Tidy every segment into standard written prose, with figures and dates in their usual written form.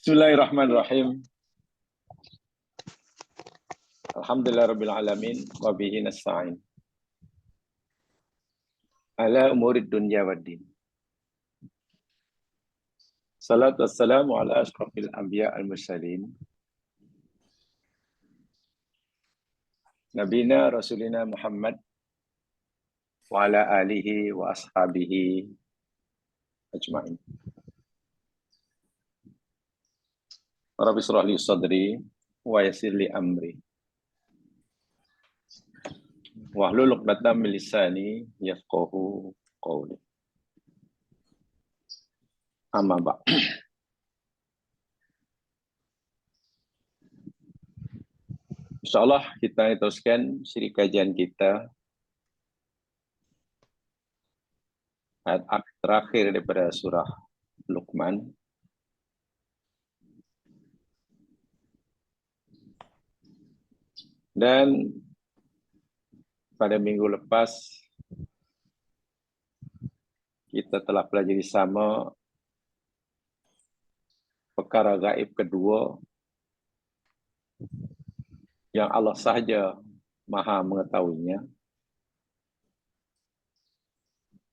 Bismillahirrahmanirrahim. Alhamdulillahirabbil alamin wa bihi nasta'in. Ala umurid dunya waddin. Salatu wassalamu ala asyrafil anbiya al-mursalin. Nabina Rasulina Muhammad wa ala alihi wa ashabihi ajma'in. Rabbi shrah li sadri wa yassir li amri. Wahlul 'uqdatam min lisani yafqahu qawli. Amma ba'd. Insyaallah kita teruskan siri kajian kita ayat terakhir daripada surah Luqman. Dan pada minggu lepas kita telah pelajari sama perkara gaib kedua yang Allah sahaja maha mengetahuinya.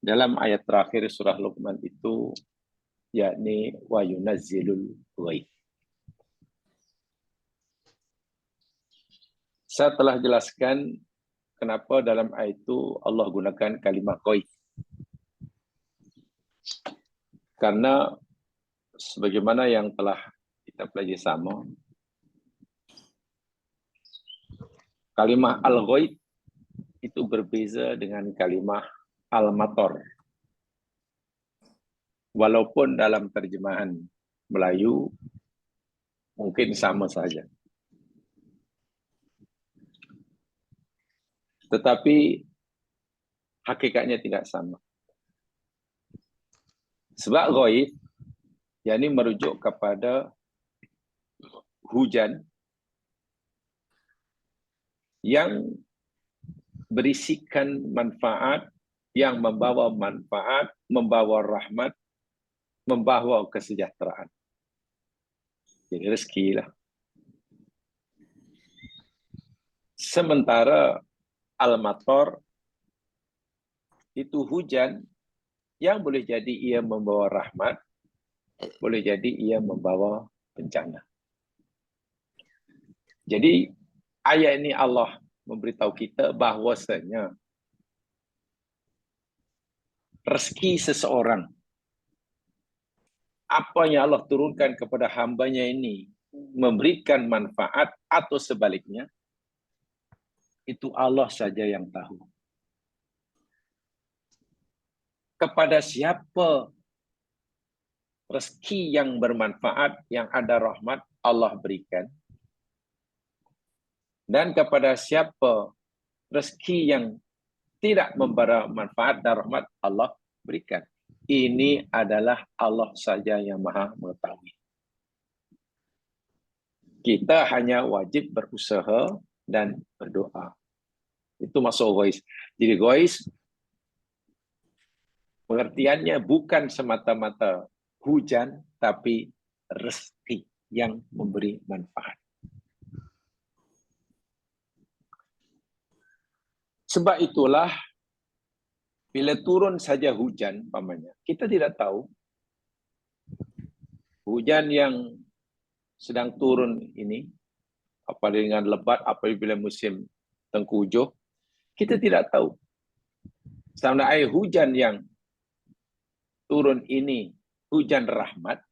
Dalam ayat terakhir surah Luqman itu, yakni wa yunazzilul ghaib. Saya telah jelaskan kenapa dalam ayat itu Allah gunakan kalimah ghaib. Karena sebagaimana yang telah kita pelajari sama, kalimah al-ghaib itu berbeza dengan kalimah al-matar. Walaupun dalam terjemahan Melayu mungkin sama saja. Tetapi hakikatnya tidak sama. Sebab ghaib, yakni merujuk kepada hujan yang berisikan manfaat, yang membawa manfaat, membawa rahmat, membawa kesejahteraan. Jadi rezeki lah. Sementara al-matar itu hujan yang boleh jadi ia membawa rahmat, boleh jadi ia membawa bencana. Jadi ayat ini Allah memberitahu kita bahwasanya rezeki seseorang, apa yang Allah turunkan kepada hambanya ini memberikan manfaat atau sebaliknya, itu Allah saja yang tahu. Kepada siapa rezeki yang bermanfaat, yang ada rahmat, Allah berikan. Dan kepada siapa rezeki yang tidak memberi manfaat dan rahmat, Allah berikan. Ini adalah Allah saja yang maha mengetahui. Kita hanya wajib berusaha dan berdoa. Itu masuk ghaib. Jadi ghaib pengertiannya bukan semata-mata hujan, tapi rezeki yang memberi manfaat. Sebab itulah, bila turun saja hujan, pamannya, kita tidak tahu hujan yang sedang turun ini, apa dengan lebat, apabila musim tengkujuh, kita tidak tahu. Sama air hujan yang turun ini hujan rahmat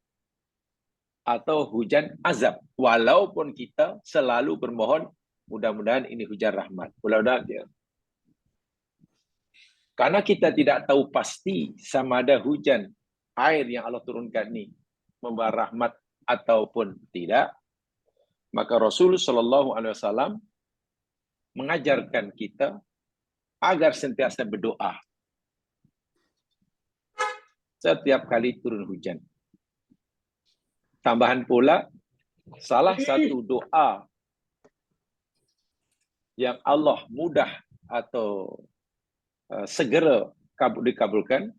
atau hujan azab. Walaupun kita selalu bermohon, mudah-mudahan ini hujan rahmat. Mudah-mudahan dia. Karena kita tidak tahu pasti sama ada hujan air yang Allah turunkan ini membawa rahmat ataupun tidak, maka Rasulullah SAW mengajarkan kita agar sentiasa berdoa setiap kali turun hujan. Tambahan pula, salah satu doa yang Allah mudah atau segera dikabulkan,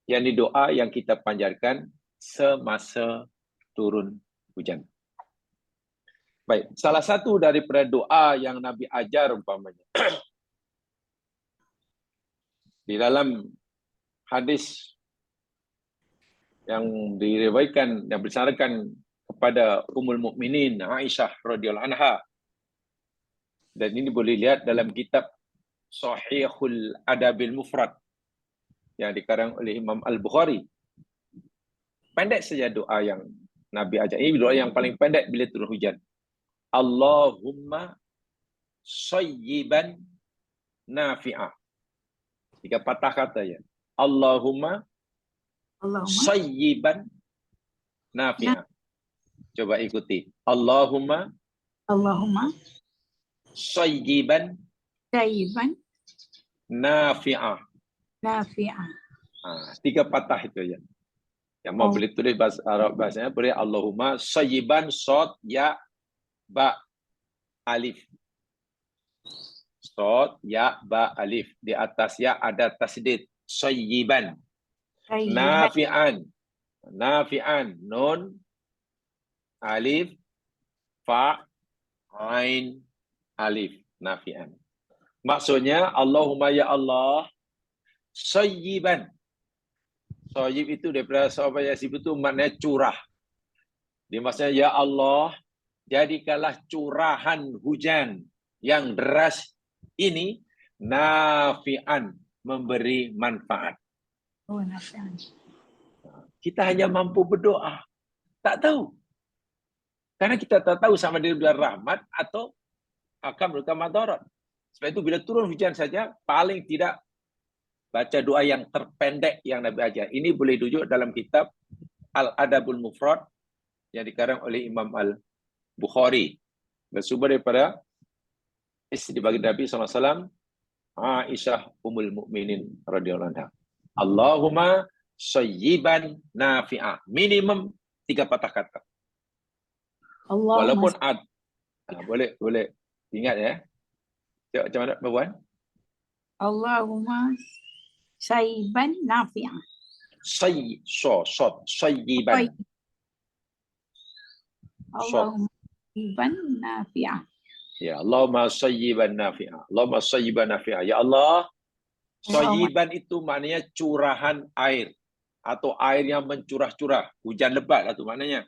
yakni doa yang kita panjatkan semasa turun hujan. Baik, salah satu daripada doa yang Nabi ajar umpamanya di dalam hadis yang diriwayatkan dan bersarakan kepada Ummul Mukminin Aisyah radhiyallahu anha, dan ini boleh lihat dalam kitab Sahihul Adabil Mufrad yang dikarang oleh Imam Al-Bukhari. Pendek saja doa yang Nabi ajar. Ini doa yang paling pendek bila turun hujan. Allahumma sayyiban nafi'ah. 3 patah kata ya. Allahumma sayyiban nafi'ah. Coba ikuti. Allahumma sayyiban nafi'ah. 3 patah itu ya. Yang mau boleh tulis bahasa Arab, bahasanya boleh Allahumma sayyiban sod ya ba alif. Sod ya ba alif. Di atas ya ada tasdid. Sayyiban. Nafi'an. Nafi'an. Nun alif fa ain alif. Nafi'an. Maksudnya Allahumma ya Allah sayyiban. Sayyib itu daripada sahabat Yasib itu maknanya curah. Dia maksudnya ya Allah, jadikanlah curahan hujan yang deras ini nafi'an, memberi manfaat. Kita hanya mampu berdoa. Tak tahu. Karena kita tak tahu sama dia rahmat atau akan merupakan madarat. Sebab itu bila turun hujan saja, paling tidak baca doa yang terpendek yang Nabi ajar. Ini boleh dirujuk dalam kitab Al-Adabul Mufrad yang dikarang oleh Imam Al-Bukhari. Bersumber daripada isteri baginda Nabi SAW, Aisyah Ummul Mukminin radhiyallahu anha. Allahumma sayyiban nafi'ah. Minimum 3 patah kata. Walaupun boleh ingat ya. Tengok macam mana perempuan? Allahumma sayyiban nafi'ah. Sayyiban. Allahumma sayyiban nafi'ah. Ya, Allahumma sayyiban nafi'ah. Allahumma sayyiban nafi'ah. Ya Allah, sayyiban itu maknanya curahan air atau air yang mencurah-curah, hujan lebat lah tu maknanya.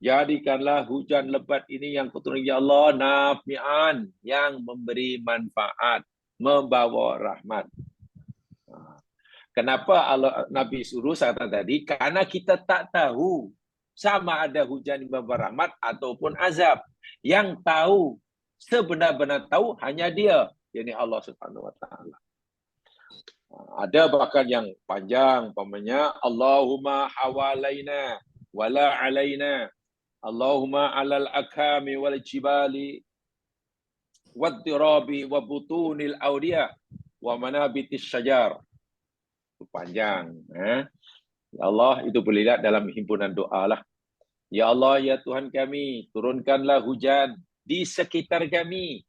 Jadikanlah hujan lebat ini yang kuturun ya Allah nafi'an, yang memberi manfaat, membawa rahmat. Kenapa Allah Nabi suruh saya kata tadi? Karena kita tak tahu sama ada hujan yang membawa rahmat ataupun azab. Yang tahu, sebenar-benar tahu hanya Dia, yakni Allah Subhanahu wa taala. Ada bahkan yang panjang, umpamanya Allahumma hawalaina wala alaina. Allahumma alal akami wal jibali wad-dirabi wa butunil awliya wa manabitis syajar. Itu panjang. Ya Allah, itu boleh lihat dalam himpunan doa lah. Ya Allah, ya Tuhan kami, turunkanlah hujan di sekitar kami.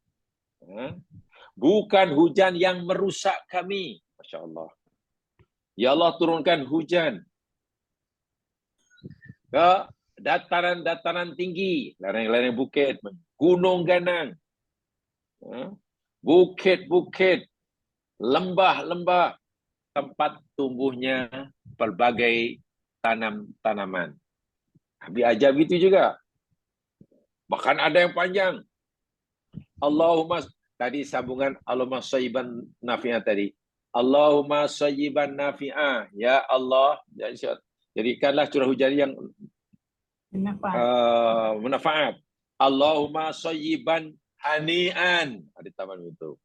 Bukan hujan yang merusak kami. Masya Allah. Ya Allah, turunkan hujan ke dataran-dataran tinggi, lereng-lereng bukit, gunung ganang, bukit-bukit, lembah-lembah, tempat tumbuhnya pelbagai tanaman. Nabi ajar begitu juga. Bahkan ada yang panjang. Allahumma, tadi sambungan Allahumma sayyiban nafi'ah tadi. Allahumma sayyiban nafi'ah. Ya Allah, jadikanlah curah hujan yang manfaat. Allahumma sayyiban hani'an. Ada taman itu.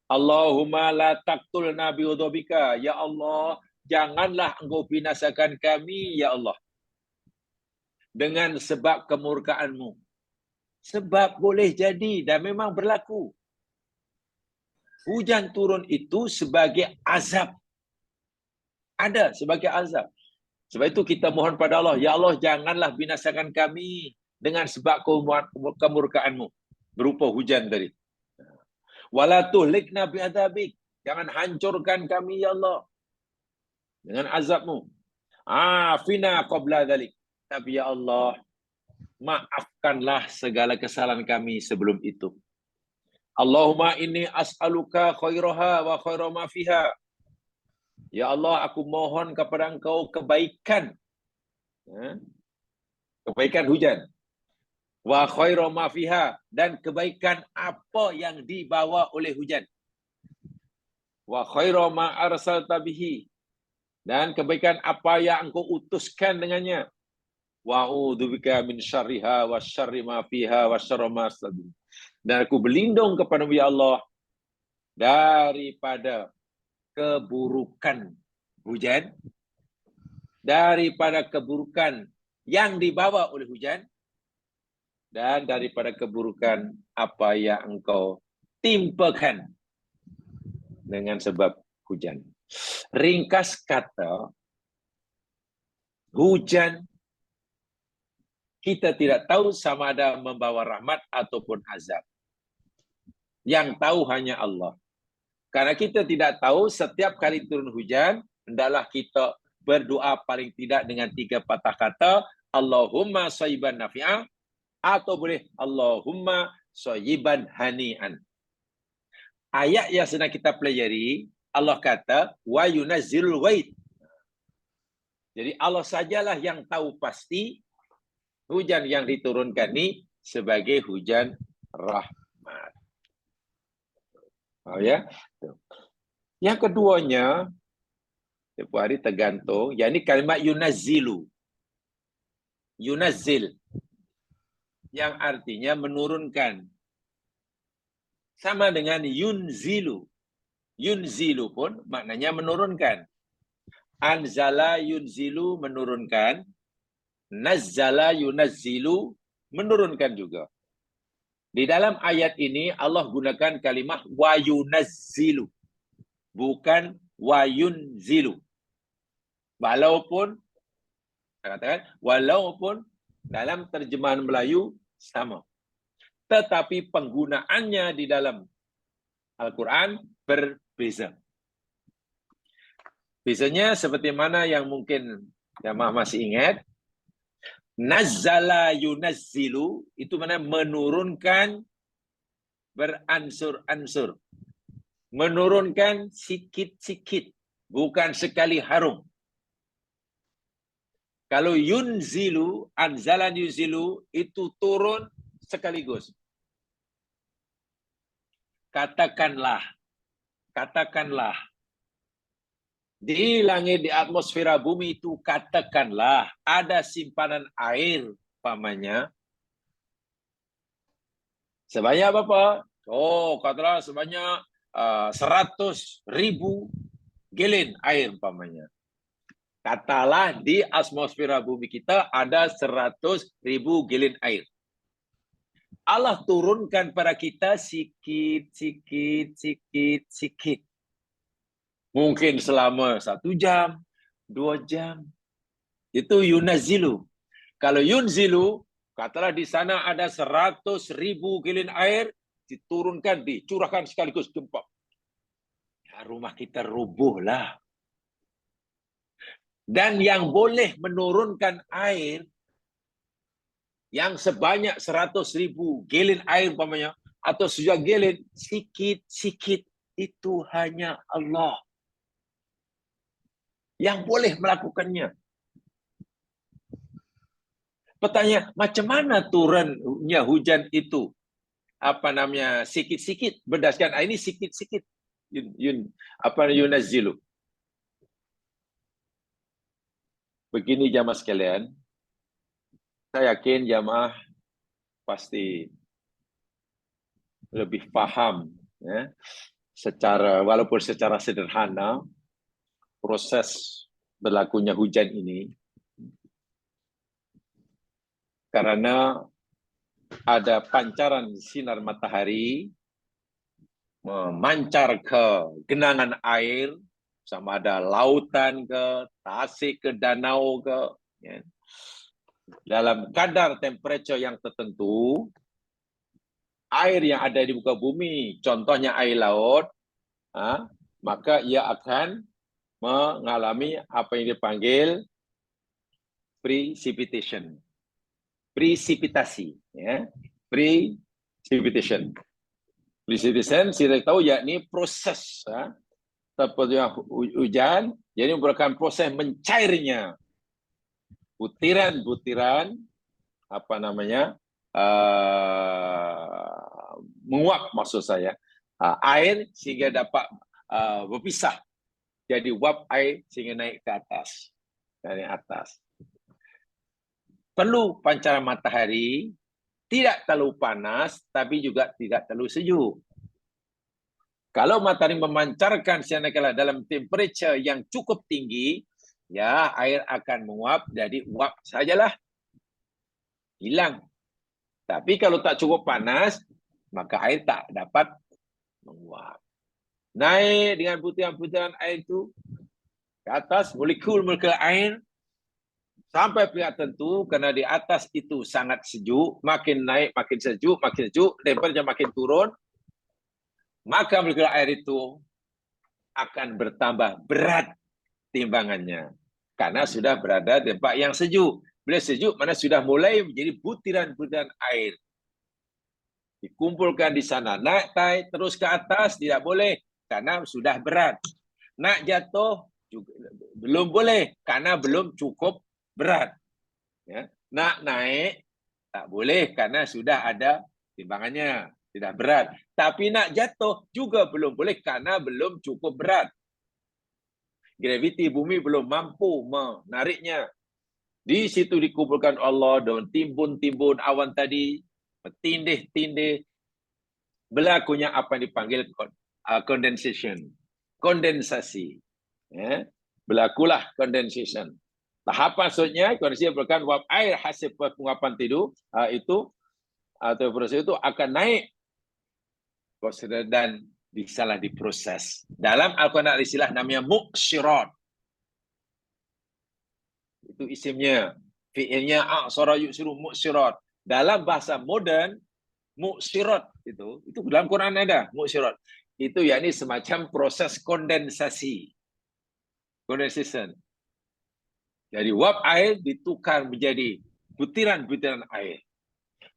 Allahumma la taqtul nabi udhubika. Ya Allah, janganlah engkau binasakan kami, ya Allah, dengan sebab kemurkaanmu. Sebab boleh jadi dan memang berlaku. Hujan turun itu sebagai azab. Ada sebagai azab. Sebab itu kita mohon pada Allah, ya Allah, janganlah binasakan kami dengan sebab kemurkaanmu. Berupa hujan tadi. Wala tuhlikna bi'adzabik. Jangan hancurkan kami, ya Allah, dengan azabmu. Afina qabla dzalik. Tapi ya Allah, maafkanlah segala kesalahan kami sebelum itu. Allahumma inni as'aluka khairaha wa khaira ma fiha. Ya Allah, aku mohon kepada Engkau kebaikan. Kebaikan hujan. Wa khaira ma fiha, dan kebaikan apa yang dibawa oleh hujan. Wa khaira ma arsalta bihi, dan kebaikan apa yang Engkau utuskan dengannya. Wa a'udzubika min syarriha wa syarri ma fiha wa syarri ma arsalta. Dan aku berlindung kepada Ya Allah daripada keburukan hujan, daripada keburukan yang dibawa oleh hujan, dan daripada keburukan apa yang Engkau timpakan dengan sebab hujan. Ringkas kata, hujan kita tidak tahu sama ada membawa rahmat ataupun azab. Yang tahu hanya Allah. Karena kita tidak tahu setiap kali turun hujan, hendaklah kita berdoa paling tidak dengan 3 patah kata, Allahumma shayyiban nafi'an, atau boleh Allahumma shayyiban hani'an. Ayat yang sedang kita pelajari, Allah kata wa yunazzilul ghaith. Jadi Allah sajalah yang tahu pasti hujan yang diturunkan ini sebagai hujan rahmat. Oh ya. Yang keduanya, setiap hari tergantung, yakni kalimat yunazzilu. Yunazzil, yang artinya menurunkan. Sama dengan yunzilu. Yunzilu pun maknanya menurunkan. Anzala yunzilu, menurunkan. Nazzala yunazzilu, menurunkan juga. Di dalam ayat ini Allah gunakan kalimah wa yunazzilu, bukan wa yunzilu. Walaupun dalam terjemahan Melayu sama. Tetapi penggunaannya di dalam Al-Quran berbeza. Bezanya seperti mana yang mungkin jamaah masih ingat. Nazzala yunazzilu, itu mana menurunkan beransur-ansur. Menurunkan sikit-sikit, bukan sekali harum. Kalau yunzilu, anzalan yunzilu, itu turun sekaligus. Katakanlah, di langit, di atmosfera bumi itu, katakanlah, ada simpanan air, pamannya. Sebanyak berapa? Oh, katakanlah sebanyak 100.000 gallon air, pamannya. Katalah di atmosfera bumi kita ada 100.000 gallon air. Allah turunkan pada kita sikit. Mungkin selama 1 jam, 2 jam. Itu yunazilu. Kalau yunzilu, katalah di sana ada 100.000 gallon air, diturunkan, dicurahkan sekaligus gempa. Ya, rumah kita rubuhlah. Dan yang boleh menurunkan air yang sebanyak 100.000 gallon air umpamanya, atau sejak gallon, sikit-sikit, itu hanya Allah yang boleh melakukannya. Pertanyaan, macam mana turunnya hujan itu? Apa namanya? Sikit-sikit, berdasarkan ini sikit-sikit. Yunazzilu. Begini jamaah sekalian, saya yakin jamaah pasti lebih paham, ya, walaupun secara sederhana proses berlakunya hujan ini, karena ada pancaran sinar matahari memancar ke genangan air, sama ada lautan ke, tasik ke, danau ke, ya. Dalam kadar temperatur yang tertentu, air yang ada di muka bumi, contohnya air laut, maka ia akan mengalami apa yang dipanggil precipitation. Precipitasi, ya. Precipitation. Precipitation, kita tahu yakni proses seperti hujan, jadi merupakan proses mencairnya butiran-butiran menguap, maksud saya, air sehingga dapat berpisah jadi uap air sehingga naik ke atas, dari atas. Perlu pancaran matahari, tidak terlalu panas tapi juga tidak terlalu sejuk. Kalau matahari memancarkan sinar kilat dalam temperature yang cukup tinggi, ya air akan menguap, jadi uap sajalah, hilang. Tapi kalau tak cukup panas, maka air tak dapat menguap. Naik dengan butiran-butiran air itu ke atas, molekul-molekul air sampai pihak tentu, karena di atas itu sangat sejuk, makin naik makin sejuk, temperature makin turun, maka molekul air itu akan bertambah berat timbangannya karena sudah berada di tempat yang sejuk. Bila sejuk, mana sudah mulai menjadi butiran-butiran air. Dikumpulkan di sana, naik terus ke atas tidak boleh karena sudah berat. Nak jatuh juga belum boleh karena belum cukup berat. Ya. Nak naik tak boleh karena sudah ada timbangannya, tidak berat. Tapi nak jatuh juga belum boleh karena belum cukup berat. Graviti bumi belum mampu menariknya. Di situ dikumpulkan Allah dengan timbun-timbun awan tadi, bertindih-tindih, berlakunya apa yang dipanggil condensation, kondensasi. Ya. Berlakulah condensation. Tahapan maksudnya, kondensasi merupakan uap air hasil penguapan tidur itu atau proses itu akan naik dan disalah diproses. Dalam Al-Quran ada istilah namanya muqsyirat. Itu isimnya. Fi'ilnya a'sara yu'siru muqsyirat. Dalam bahasa modern, muqsyirat itu dalam Quran ada muqsyirat. Itu yakni semacam proses kondensasi. Condensation. Jadi uap air ditukar menjadi butiran-butiran air.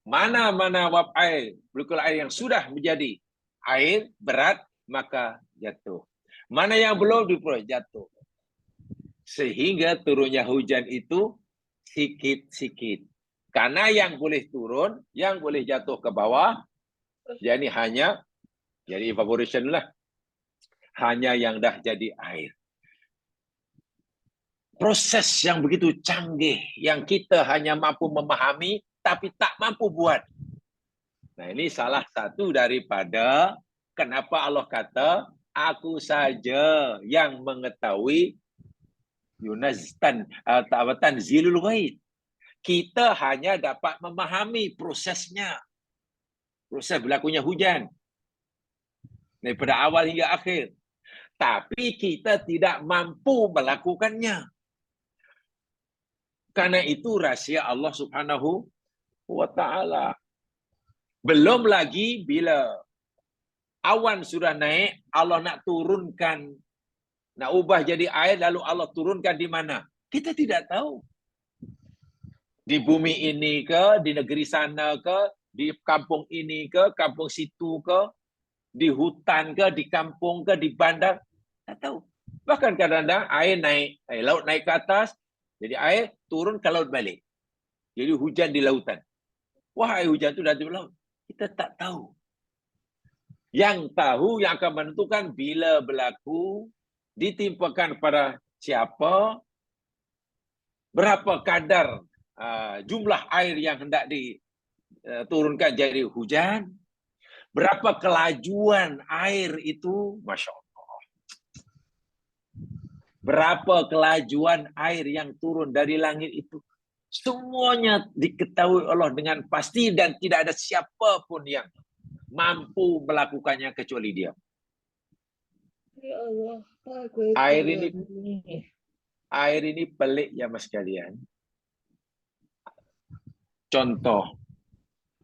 Mana-mana uap air, molekul air yang sudah menjadi air berat, maka jatuh. Mana yang belum diproses, jatuh. Sehingga turunnya hujan itu sikit-sikit. Karena yang boleh turun, yang boleh jatuh ke bawah, jadi hanya jadi evaporation lah. Hanya yang dah jadi air. Proses yang begitu canggih, yang kita hanya mampu memahami, tapi tak mampu buat. Nah, ini salah satu daripada kenapa Allah kata, aku saja yang mengetahui tanzilul ghaib. Kita hanya dapat memahami prosesnya. Proses berlakunya hujan. Daripada awal hingga akhir. Tapi kita tidak mampu melakukannya. Karena itu rahsia Allah Subhanahu wa ta'ala. Belum lagi bila awan sudah naik, Allah nak turunkan, nak ubah jadi air, lalu Allah turunkan di mana? Kita tidak tahu. Di bumi ini ke, di negeri sana ke, di kampung ini ke, kampung situ ke, di hutan ke, di kampung ke, di bandar, tak tahu. Bahkan kadang-kadang air naik, laut naik ke atas, jadi air turun ke laut balik. Jadi hujan di lautan. Wah, air hujan itu dari laut. Kita tak tahu. Yang tahu, yang akan menentukan bila berlaku, ditimpakan pada siapa, berapa kadar jumlah air yang hendak diturunkan jadi hujan, berapa kelajuan air itu, Masya Allah. Berapa kelajuan air yang turun dari langit itu. Semuanya diketahui Allah dengan pasti dan tidak ada siapa pun yang mampu melakukannya kecuali Dia. Ya Allah, air ini pelik ya mas kalian. Contoh,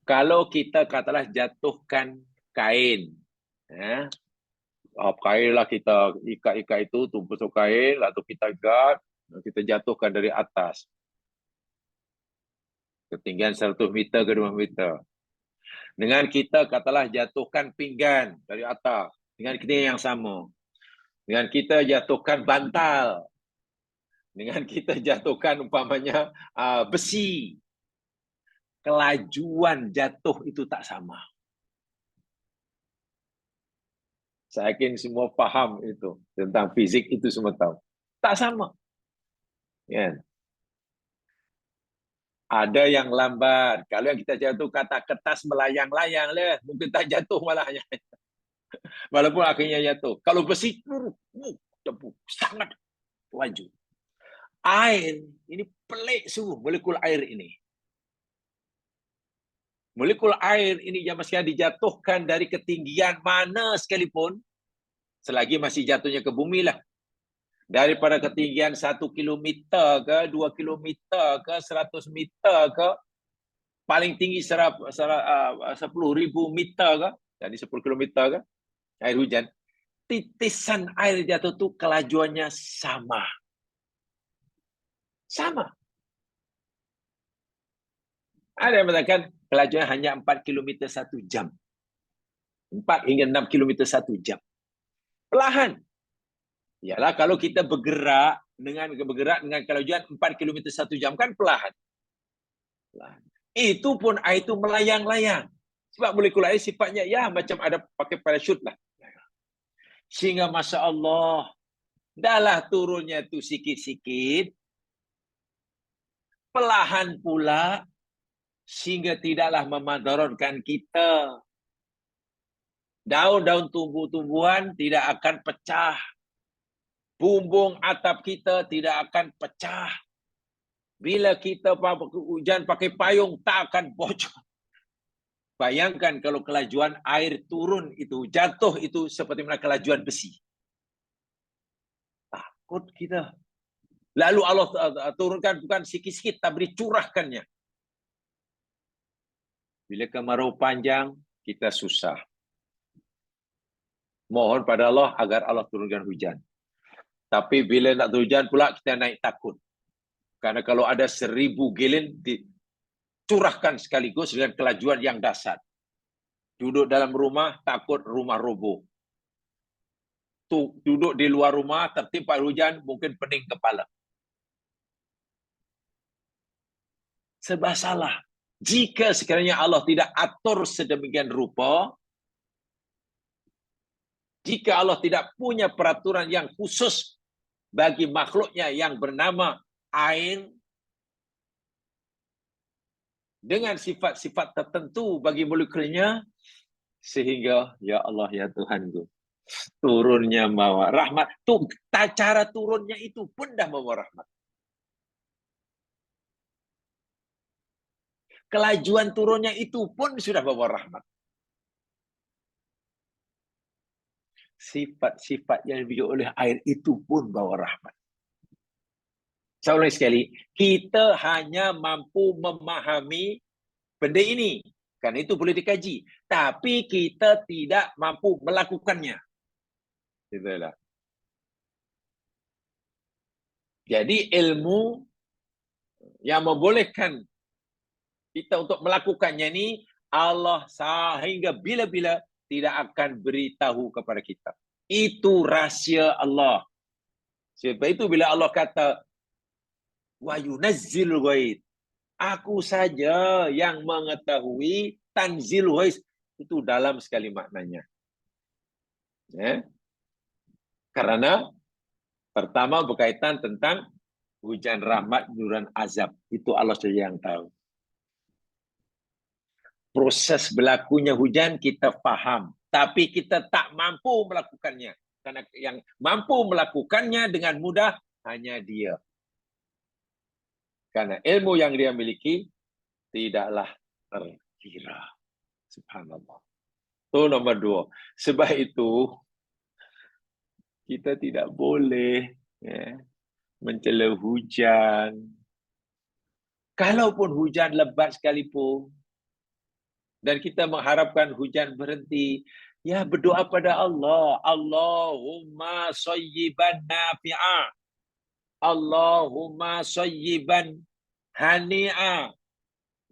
kalau kita katalah jatuhkan kain, ya, kain lah kita ikat itu tumpukan kain, lalu kita ikat, kita jatuhkan dari atas. Ketinggian 100 meter ke 2 meter. Dengan kita katalah jatuhkan pinggan dari atas dengan ketinggian yang sama. Dengan kita jatuhkan bantal. Dengan kita jatuhkan umpamanya besi. Kelajuan jatuh itu tak sama. Saya yakin semua faham itu. Tentang fizik itu semua tahu. Tak sama. Ya. Ada yang lambat. Kalau yang kita jatuh kata kertas melayang-layang lah. Mungkin tak jatuh malahnya. Walaupun akhirnya jatuh. Kalau besi, sangat laju. Air, ini pelik sungguh molekul air ini. Molekul air ini yang masih dijatuhkan dari ketinggian mana sekalipun, selagi masih jatuhnya ke bumi lah. Daripada ketinggian 1 kilometer ke, 2 kilometer ke, 100 meter ke, paling tinggi 10.000 meter ke, jadi 10 kilometer ke, air hujan. Titisan air jatuh itu kelajuannya sama. Sama. Ada yang mengatakan kelajuan hanya 4 km 1 jam. 4 hingga 6 km 1 jam. Perlahan. Yalah kalau kita bergerak dengan kelajuan 4 km 1 jam kan perlahan. Itu pun air itu melayang-layang. Sebab molekul air sifatnya ya macam ada pakai parachute lah. Sehingga Masya Allah, dahlah turunnya itu sikit-sikit, perlahan pula, sehingga tidaklah memadaratkan kita. Daun-daun tumbuh-tumbuhan tidak akan pecah. Bumbung atap kita tidak akan pecah. Bila kita hujan pakai payung, tak akan bocor. Bayangkan kalau kelajuan air turun itu, jatuh itu seperti mana kelajuan besi. Takut kita. Lalu Allah turunkan bukan sikit-sikit, tapi dicurahkannya. Bila kemarau panjang, kita susah. Mohon pada Allah agar Allah turunkan hujan. Tapi bila nak hujan pula, kita naik takut. Karena kalau ada 1000 gilin dicurahkan sekaligus dengan kelajuan yang dahsyat. Duduk dalam rumah, takut rumah roboh. Duduk di luar rumah, tertimpa hujan, mungkin pening kepala. Serba salah. Jika sekiranya Allah tidak atur sedemikian rupa, jika Allah tidak punya peraturan yang khusus bagi makhluknya yang bernama air, dengan sifat-sifat tertentu bagi molekulnya, sehingga ya Allah ya Tuhanku, turunnya bawa rahmat. Tuh, cara turunnya itu pun dah bawa rahmat. Kelajuan turunnya itu pun sudah bawa rahmat. Sifat-sifat yang dimiliki oleh air itu pun bawa rahmat. Saya ulangi sekali, kita hanya mampu memahami benda ini. Karena itu boleh dikaji. Tapi kita tidak mampu melakukannya. Itulah. Jadi ilmu yang membolehkan kita untuk melakukannya ini, Allah sehingga bila-bila tidak akan beritahu kepada kita. Itu rahsia Allah. Sebab itu bila Allah kata, wa yunazzil ghaib. Aku saja yang mengetahui tanzil ghaib. Itu dalam sekali maknanya. Ya. Karena pertama berkaitan tentang hujan rahmat, nuran azab. Itu Allah saja yang tahu. Proses berlakunya hujan kita faham. Tapi kita tak mampu melakukannya. Karena yang mampu melakukannya dengan mudah hanya dia. Karena ilmu yang dia miliki tidaklah terkira. Subhanallah. Itu nomor 2. Sebab itu, kita tidak boleh mencela hujan. Kalaupun hujan lebat sekalipun, dan kita mengharapkan hujan berhenti, ya berdoa pada Allah. Allahumma sayyiban nafi'ah. Allahumma sayyiban hani'a.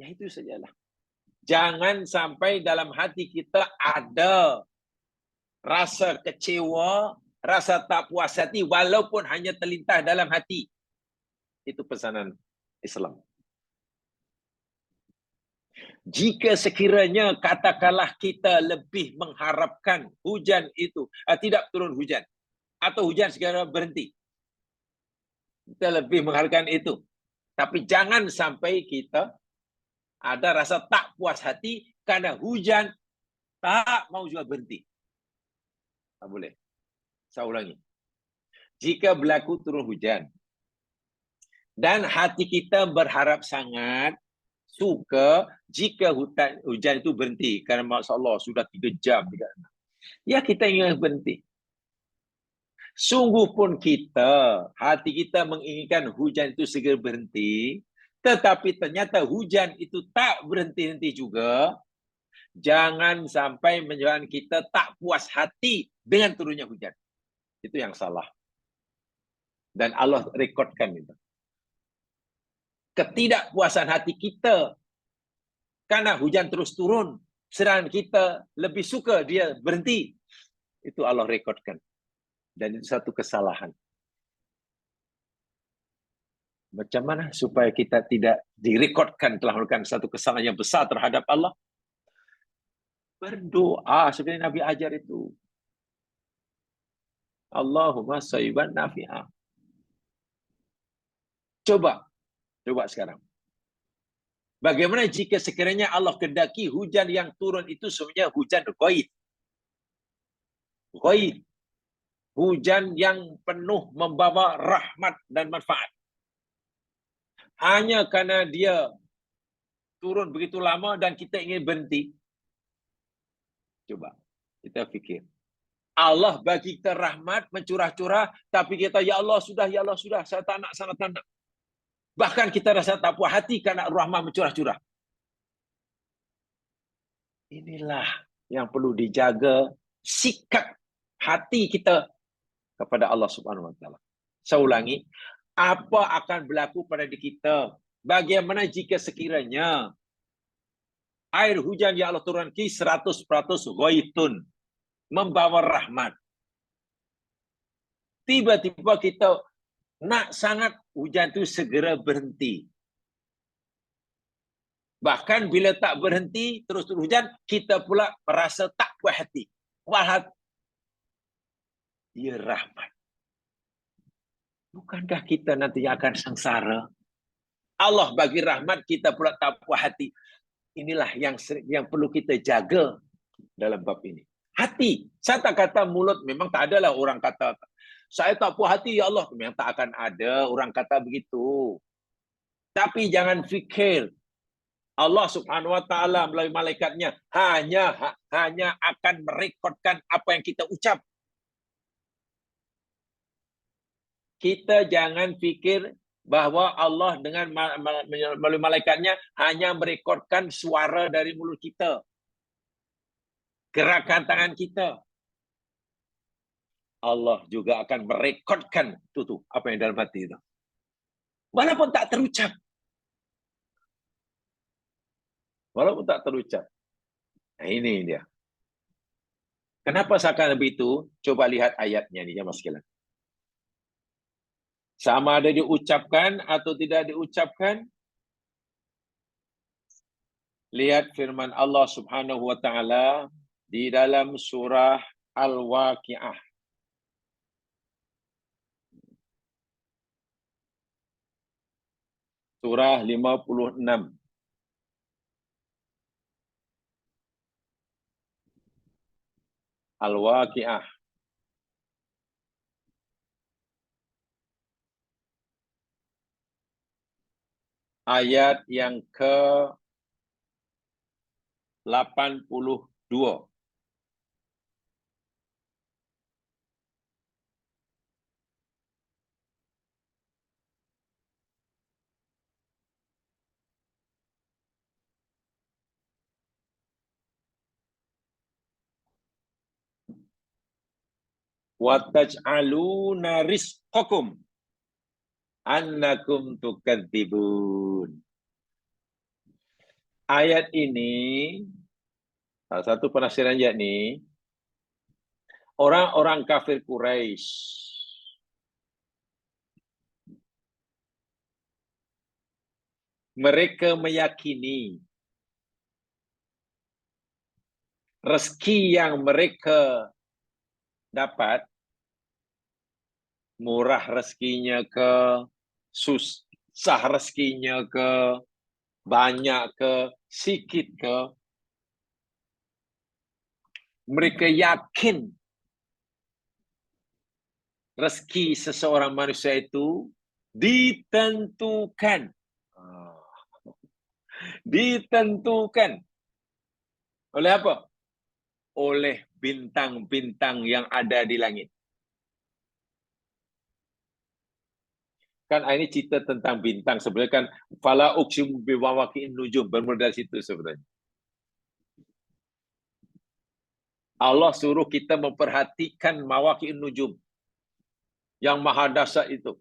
Ya itu sajalah. Jangan sampai dalam hati kita ada rasa kecewa, rasa tak puas hati walaupun hanya terlintas dalam hati. Itu pesanan Islam. Jika sekiranya katakanlah kita lebih mengharapkan hujan itu tidak turun hujan atau hujan segera berhenti. Kita lebih mengharapkan itu. Tapi jangan sampai kita ada rasa tak puas hati karena hujan tak mau juga berhenti. Tak boleh. Saya ulangi. Jika berlaku turun hujan dan hati kita berharap sangat suka jika hujan itu berhenti karena masya-Allah sudah 3 jam, ya kita ingin berhenti. Sungguh pun hati kita menginginkan hujan itu segera berhenti, tetapi ternyata hujan itu tak berhenti-henti juga. Jangan sampai menyebabkan kita tak puas hati dengan turunnya hujan. Itu yang salah. Dan Allah rekodkan itu. Ketidakpuasan hati kita karena hujan terus turun, sedangkan kita lebih suka dia berhenti. Itu Allah rekodkan. Dan itu satu kesalahan. Macam mana supaya kita tidak direkodkan telah melakukan satu kesalahan yang besar terhadap Allah? Berdoa seperti Nabi ajar itu. Allahumma sayyiban nafi'ah. Coba sekarang. Bagaimana jika sekiranya Allah kehendaki hujan yang turun itu sebenarnya hujan ghaib? Ghaib. Hujan yang penuh membawa rahmat dan manfaat. Hanya karena dia turun begitu lama dan kita ingin berhenti. Coba kita fikir. Allah bagi kita rahmat, mencurah-curah, tapi kita, ya Allah sudah, saya tak nak, sana tak nak. Bahkan kita rasa tak puas hati karena rahmat mencurah-curah. Inilah yang perlu dijaga sikap hati kita kepada Allah Subhanahu wa taala. Saya ulangi, apa akan berlaku pada diri kita? Bagaimana jika sekiranya air hujan yang Allah turunkan 100% ghaitun, membawa rahmat. Tiba-tiba kita nak sangat hujan itu segera berhenti. Bahkan bila tak berhenti, terus hujan, kita pula merasa tak puas hati. Wahat, dia rahmat. Bukankah kita nanti akan sengsara? Allah bagi rahmat, kita pula tak puas hati. Inilah yang perlu kita jaga dalam bab ini. Hati. Saya tak kata mulut, memang tak adalah orang kata, saya tak puas hati, ya Allah. Memang tak akan ada orang kata begitu. Tapi jangan fikir, Allah Subhanahu wa taala melalui malaikatnya hanya akan merekodkan apa yang kita ucap. Kita jangan fikir bahwa Allah dengan melalui malaikatnya hanya merekodkan suara dari mulut kita, gerakan tangan kita. Allah juga akan merekodkan itu apa yang dalam hati itu. Walaupun tak terucap. Walaupun tak terucap. Nah, ini dia. Kenapa seakan begitu? Coba lihat ayatnya nih, jemaah sekalian. Sama ada diucapkan atau tidak diucapkan. Lihat firman Allah Subhanahu wa taala di dalam surah Al-Waqiah. Surah 56. Al-Waqiah. Ayat yang ke-82. Wa taj'aluna rizqakum annakum tukadzibun. ayat ini, salah satu penafsiran ayat ini, orang-orang kafir Quraisy mereka meyakini rezeki yang mereka dapat, murah rezekinya ke, susah rezekinya ke, banyak ke, sikit ke, mereka yakin rezeki seseorang manusia itu ditentukan. Ditentukan. Oleh apa? Oleh bintang-bintang yang ada di langit. Kan ini cerita tentang bintang. Sebenarnya kan fala uqsimu bimawaqi'in nujum, bermula dari situ sebenarnya. Allah suruh kita memperhatikan mawaqi'in nujum yang maha dahsyat itu.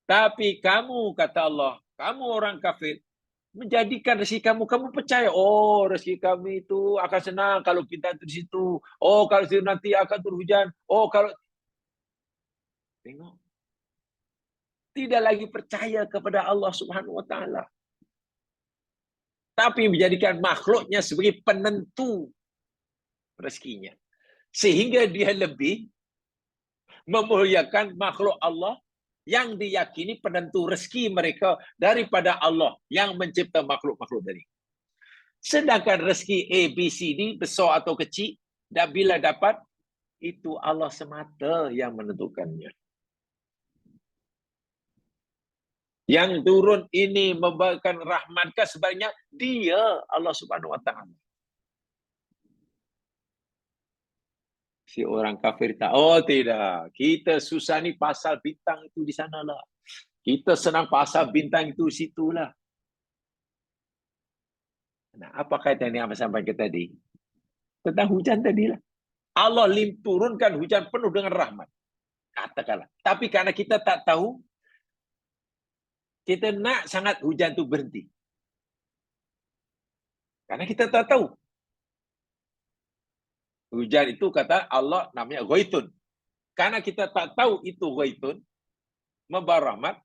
Tapi kamu, kata Allah, kamu orang kafir, menjadikan rezeki kamu, kamu percaya, oh rezeki kami itu akan senang kalau bintang itu di situ. Oh kalau situ nanti akan turun hujan. Oh kalau tengok, tidak lagi percaya kepada Allah Subhanahu wa taala. Tapi menjadikan makhluknya sebagai penentu rezekinya. Sehingga dia lebih memuliakan makhluk Allah yang diyakini penentu rezeki mereka daripada Allah yang mencipta makhluk-makhluk tadi. Sedangkan rezeki A, B, C, D, besar atau kecil, dan bila dapat, itu Allah semata yang menentukannya. Yang turun ini membawakan rahmatkah, sebenarnya dia Allah Subhanahu wa taala. Si orang kafir tak, oh tidak, kita susah ni pasal bintang itu di sanalah. Kita senang pasal bintang itu situlah. Nah, apa kaitan yang saya sampaikan tadi? Tentang hujan tadilah. Allah turunkan hujan penuh dengan rahmat. Katakanlah. Tapi karena kita tak tahu, kita nak sangat hujan itu berhenti. Karena kita tak tahu. Hujan itu kata Allah namanya ghaitun. Karena kita tak tahu itu ghaitun, membawa rahmat,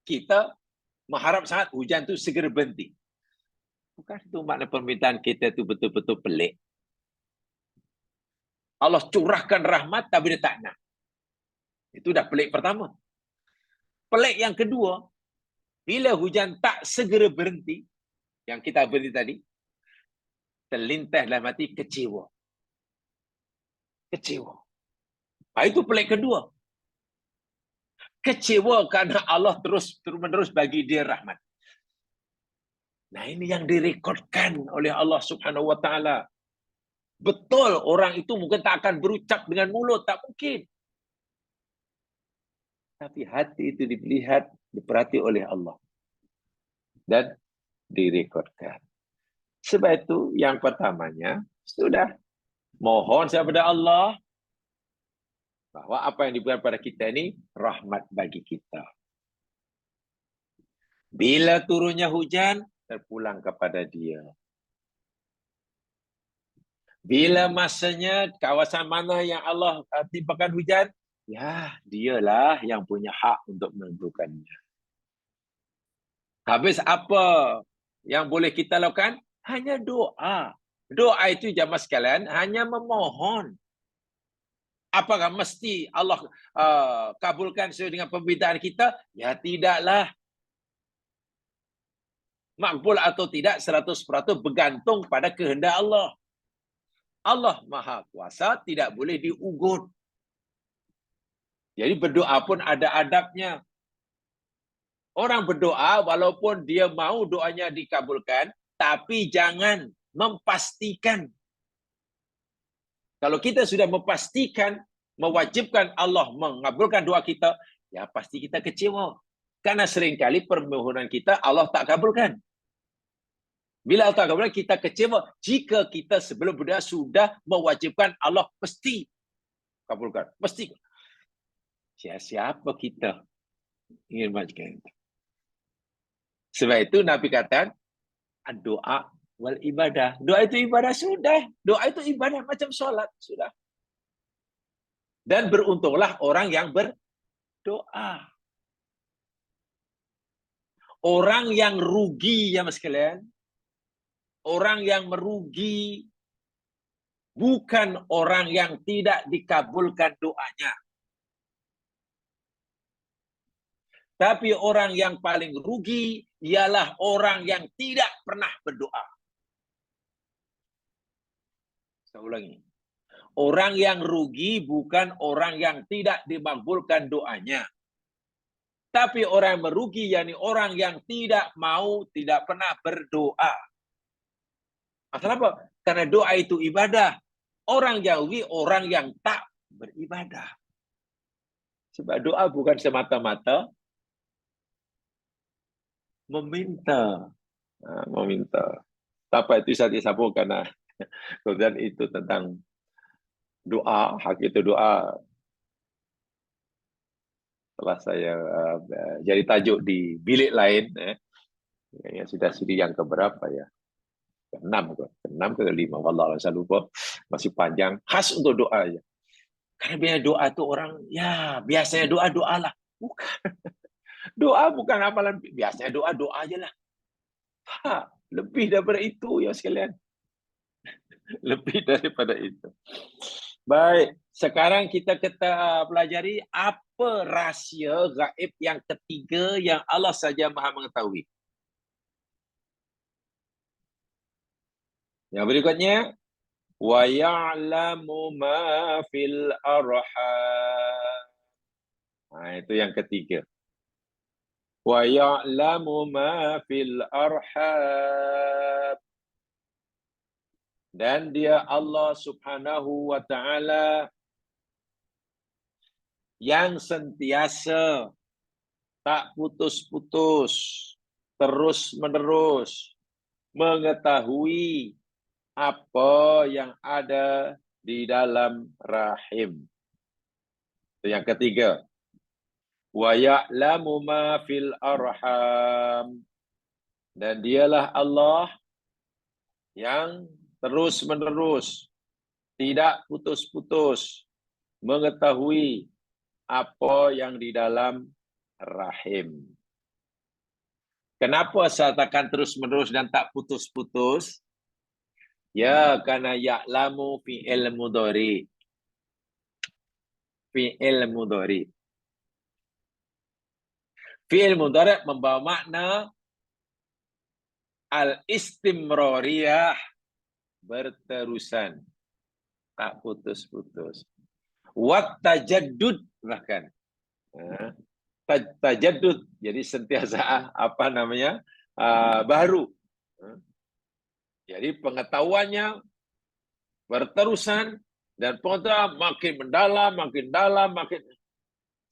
kita mengharap sangat hujan itu segera berhenti. Bukan itu makna permintaan kita itu betul-betul pelik. Allah curahkan rahmat tapi dia tak nak. Itu dah pelik pertama. Pelik yang kedua, bila hujan tak segera berhenti, yang kita berhenti tadi, terlintas dalam hati kecewa. Kecewa. Itu pelik kedua. Kecewa karena Allah terus-menerus bagi dia rahmat. Nah ini yang direkodkan oleh Allah Subhanahu wa taala. Betul orang itu mungkin tak akan berucap dengan mulut, tak mungkin. Tapi hati itu dilihat, diperhati oleh Allah. Dan direkodkan. Sebab itu yang pertamanya, sudah mohon kepada Allah bahwa apa yang diberikan pada kita ini rahmat bagi kita. Bila turunnya hujan, terpulang kepada dia. Bila masanya kawasan mana yang Allah timpakan hujan, ya dialah yang punya hak untuk menentukannya. Habis apa yang boleh kita lakukan? Hanya doa. Doa itu jamaah sekalian hanya memohon. Apakah mesti Allah kabulkan sesuai dengan permintaan kita? Ya tidaklah. Makbul atau tidak 100% bergantung pada kehendak Allah. Allah Maha Kuasa, tidak boleh diugut. Jadi berdoa pun ada adabnya. Orang berdoa walaupun dia mau doanya dikabulkan, tapi jangan memastikan. Kalau kita sudah memastikan, mewajibkan Allah mengabulkan doa kita, ya pasti kita kecewa. Karena seringkali permohonan kita Allah tak kabulkan. Bila Allah tak kabulkan, kita kecewa. Jika kita sebelum berdoa sudah mewajibkan Allah pasti kabulkan. Pasti. Siapa kita ingin majukan? Sebab itu Nabi kata, Doa wal ibadah. Doa itu ibadah sudah. Doa itu ibadah macam solat sudah. Dan beruntunglah orang yang berdoa. Orang yang rugi ya mas sekalian. Orang yang merugi bukan orang yang tidak dikabulkan doanya. Tapi orang yang paling rugi ialah orang yang tidak pernah berdoa. Saya ulangi. Orang yang rugi bukan orang yang tidak dimakbulkan doanya. Tapi orang yang merugi, yakni orang yang tidak mau, tidak pernah berdoa. Asal apa? Karena doa itu ibadah. Orang yang rugi, orang yang tak beribadah. Sebab doa bukan semata-mata meminta. Meminta. Apa itu saya disambung karena kemudian itu tentang doa, hak itu doa. Setelah saya jadi tajuk di bilik lain, yang sudah siri yang keberapa ya? Ke-6 ke-5, wallah saya lupa, masih panjang. Khas untuk doa aja. Karena biasanya doa itu orang, ya biasanya doa lah. Bukan. Doa bukan amalan, biasanya doa aja lah. Lebih daripada itu ya sekalian. Lebih daripada itu. Baik, sekarang kita pelajari apa rahsia gaib yang ketiga yang Allah saja Maha mengetahui. Yang berikutnya, wa ya'lamu ma fil arham. Itu yang ketiga. Wa ya'lamu ma fil arham. Dan dia Allah Subhanahu wa taala yang sentiasa tak putus-putus, terus-menerus mengetahui apa yang ada di dalam rahim. Itu yang ketiga. Wa ya'lamu ma fil arham. Dan dialah Allah yang terus-menerus, tidak putus-putus, mengetahui apa yang di dalam rahim. Kenapa saya katakan terus-menerus dan tak putus-putus? Ya, karena ya'lamu fi'il mudhari. Fi'il mudhari. Fi'il mudhari membawa makna al-istimrariyah, berterusan, tak putus-putus. Wat tajaddud bahkan. Tajaddud, jadi sentiasa baru. Jadi pengetahuannya berterusan dan pengetahuan makin mendalam,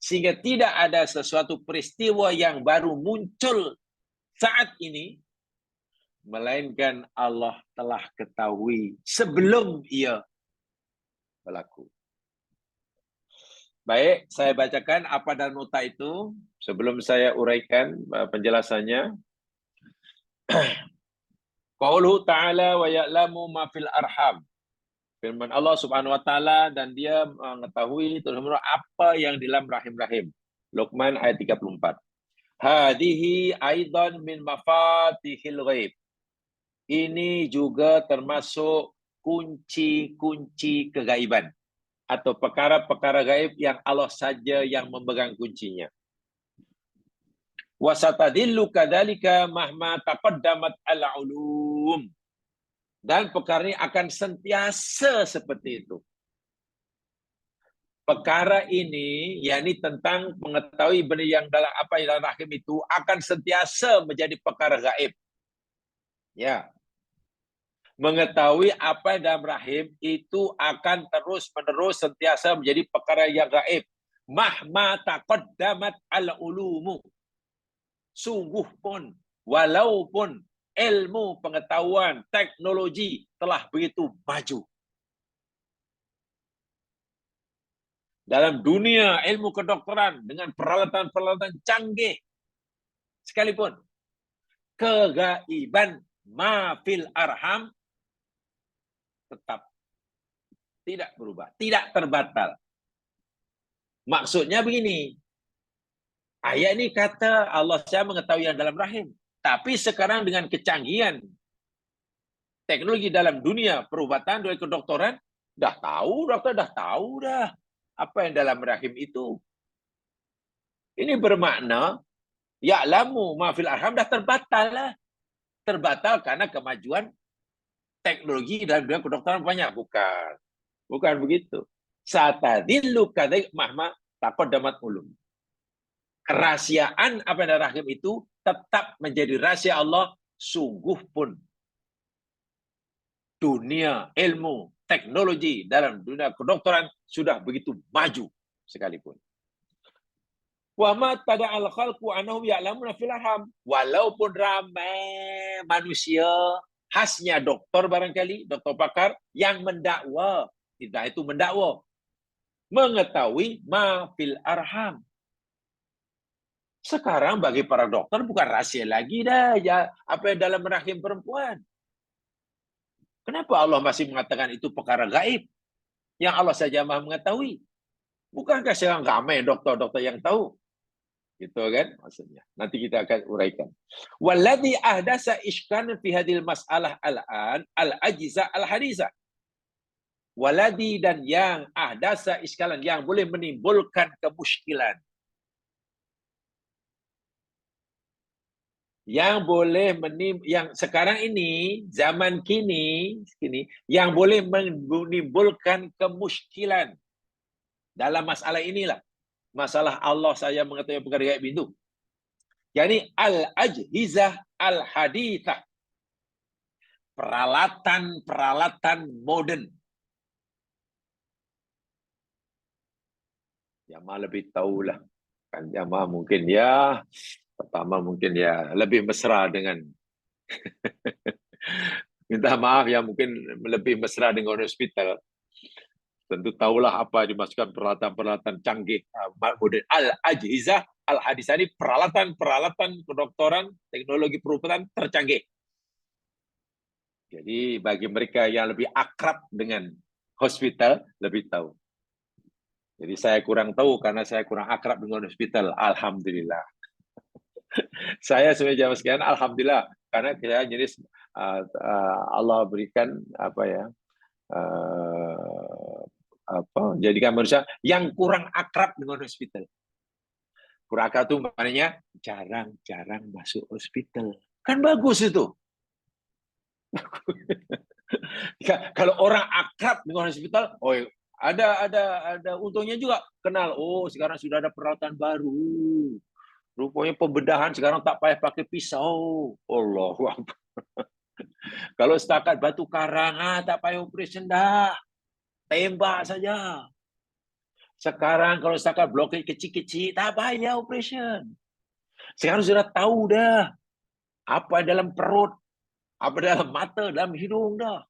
sehingga tidak ada sesuatu peristiwa yang baru muncul saat ini, melainkan Allah telah ketahui sebelum ia berlaku. Baik, saya bacakan apa dalam nota itu sebelum saya uraikan penjelasannya. Qauluhu ta'ala wa ya'lamu ma fil arham. Firman Allah Subhanahu wa taala dan dia mengetahui terus-menerus apa yang di dalam rahim-rahim. Luqman ayat 34. Hadihi aidan min mafatihil ghaib. Ini juga termasuk kunci-kunci kegaiban atau perkara-perkara gaib yang Allah saja yang memegang kuncinya. Wasatadillu kadzalika mahma taqaddamat al-ulum. Dan perkara ini akan sentiasa seperti itu. Perkara ini, yakni tentang mengetahui benda yang dalam apa yang dalam rahim itu akan sentiasa menjadi perkara gaib. Ya. Mengetahui apa yang dalam rahim itu akan terus-menerus sentiasa menjadi perkara yang gaib. Mahma taqaddamat al-ulumu. Sungguh pun, walaupun ilmu, pengetahuan, teknologi telah begitu maju. Dalam dunia ilmu kedokteran dengan peralatan-peralatan canggih sekalipun, kegaiban ma fil arham tetap tidak berubah, tidak terbatal. Maksudnya begini, ayat ini kata Allah saya mengetahui yang dalam rahim. Tapi sekarang dengan kecanggihan teknologi dalam dunia perubatan, dunia kedokteran, dokter dah tahu dah apa yang dalam rahim itu. Ini bermakna, ya'lamu ma fil arham dah terbatal lah. Terbatal karena kemajuan teknologi dalam dunia kedokteran banyak. Bukan begitu. Satadillu kadzaik mahma taqaddamat ulum. Kerahasiaan apa yang dalam rahim itu tetap menjadi rahasia Allah, sungguh pun dunia ilmu teknologi dalam dunia kedokteran sudah begitu maju sekalipun. Wa ma tada'al khalqu annahum ya'lamuna fil arham. Walaupun ramai manusia, khasnya doktor barangkali, doktor pakar yang mendakwa, tidak itu mendakwa, mengetahui ma fil arham. Sekarang bagi para dokter bukan rahasia lagi dah ya apa yang dalam rahim perempuan. Kenapa Allah masih mengatakan itu perkara gaib yang Allah saja Maha mengetahui? Bukankah sekarang ramai dokter-dokter yang tahu? Gitu kan maksudnya. Nanti kita akan uraikan. Walladzi ahdasa isykan fi hadil mas'alah al-an al-ajza al-hadisa. Walladzi dan yang ahdasa iskalan yang boleh menimbulkan kemuskilan. Yang boleh yang sekarang ini zaman kini yang boleh menimbulkan kemuskilan dalam masalah inilah. Masalah Allah saya mengetahui perkara gaib itu. Yani al-ajhizah al-hadithah. Peralatan moden. Jamaah lebih tahulah. Kan jamaah mungkin ya, pertama mungkin ya lebih mesra dengan minta maaf ya mungkin lebih mesra dengan hospital. Tentu tahulah apa dimasukkan peralatan-peralatan canggih modern. Al-ajhizah al-hadisah ini peralatan kedokteran, teknologi perubatan tercanggih. Jadi bagi mereka yang lebih akrab dengan hospital lebih tahu. Jadi saya kurang tahu karena saya kurang akrab dengan hospital. Alhamdulillah. Saya sebagai jamaah sekalian, alhamdulillah karena saya jenis Allah berikan apa ya? Jadikan manusia yang kurang akrab dengan hospital. Kurang akrab itu maknanya jarang masuk hospital. Kan bagus itu. Kalau orang akrab dengan hospital, oh ada untungnya juga kenal. Oh sekarang sudah ada peralatan baru. Rupanya pembedahan sekarang tak payah pakai pisau. Allahu Akbar. Kalau setakat batu karang, tak payah operation dah. Tembak saja. Sekarang kalau setakat blokade kecil-kecil, tak payah operation. Sekarang sudah tahu dah. Apa dalam perut, apa dalam mata, dalam hidung dah.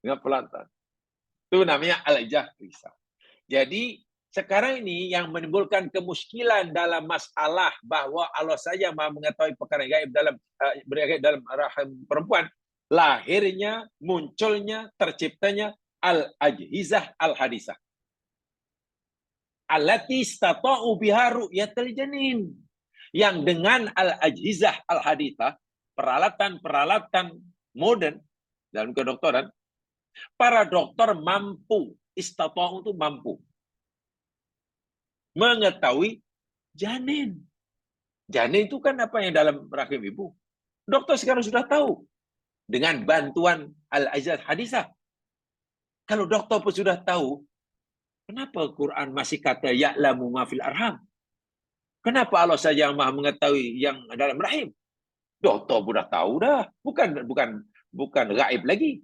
Dengan pelantang. Itu namanya al-ijah risah. Jadi, sekarang ini yang menimbulkan kemuskilan dalam masalah bahwa Allah saja Maha mengetahui perkara gaib dalam rahim perempuan, lahirnya, munculnya, terciptanya al-ajhizah al-hadisah. Allati istata'u biha ru'yatal janin. Yang dengan al-ajhizah al-hadisah, peralatan modern dalam kedokteran, para dokter mampu, istata'u itu mampu mengetahui janin. Janin itu kan apa yang dalam rahim ibu. Dokter sekarang sudah tahu dengan bantuan al-ajhizah hadisah. Kalau dokter pun sudah tahu, kenapa Quran masih kata ya'lamu ma fil arham? Kenapa Allah saja yang Maha mengetahui yang dalam rahim? Dokter sudah tahu dah, bukan gaib lagi.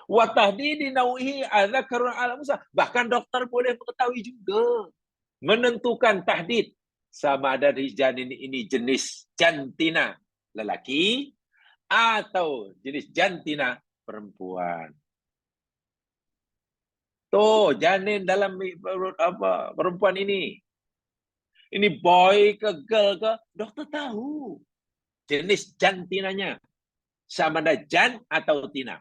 Wa tahdidi nauhi adzakarun ala Musa. Bahkan dokter boleh mengetahui juga, menentukan tahdid sama ada di janin ini jenis jantina lelaki atau jenis jantina perempuan. Tuh, janin dalam perempuan ini boy ke girl ke, dokter tahu jenis jantinanya. sama ada jan atau tina.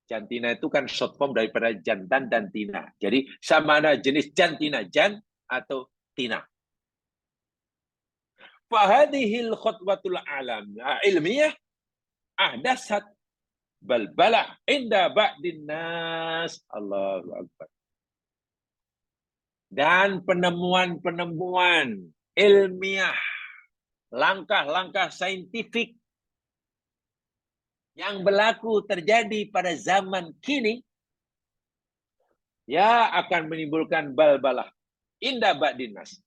Jantina itu kan short form daripada jantan dan tina. Jadi sama ada jenis jantina, jan atau tina. Fahadihil khutbatul alam ilmiah ahdasat balbalah inda ba'din nas. Allahu Akbar. Dan penemuan-penemuan ilmiah, langkah-langkah saintifik yang berlaku terjadi pada zaman kini, ya akan menimbulkan balbalah inda ba'din nas.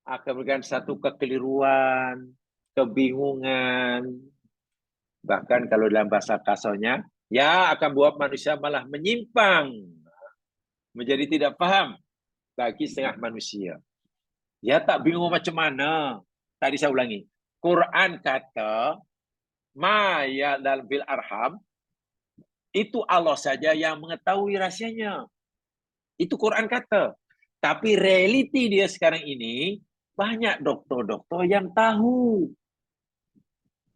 Akan memberikan satu kekeliruan, kebingungan, bahkan kalau dalam bahasa kasarnya, ya akan buat manusia malah menyimpang, menjadi tidak paham bagi setengah manusia. Ya tak bingung macam mana. Tadi saya ulangi. Quran kata, ma ya dalam bil arham, itu Allah saja yang mengetahui rahsianya. Itu Quran kata. Tapi realiti dia sekarang ini, banyak doktor-doktor yang tahu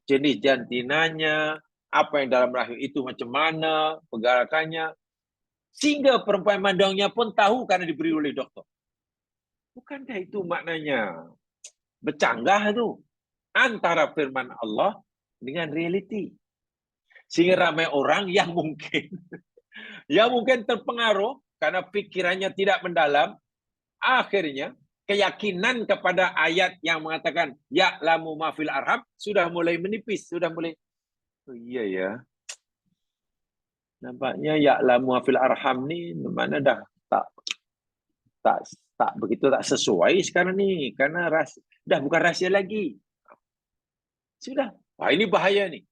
jenis jantinanya, apa yang dalam rahim itu macam mana, pergerakannya. Sehingga perempuan mandangnya pun tahu karena diberi oleh doktor. Bukankah itu maknanya bercanggah itu antara firman Allah dengan realiti. Sehingga ramai orang yang mungkin terpengaruh karena pikirannya tidak mendalam, akhirnya keyakinan kepada ayat yang mengatakan ya'lamu ma fil arham sudah mulai menipis, sudah mulai iya ya. Nampaknya ya'lamu ma fil arham ni mana dah tak begitu tak sesuai sekarang ni karena dah bukan rahsia lagi. Sudah. Wah, ini bahaya ni.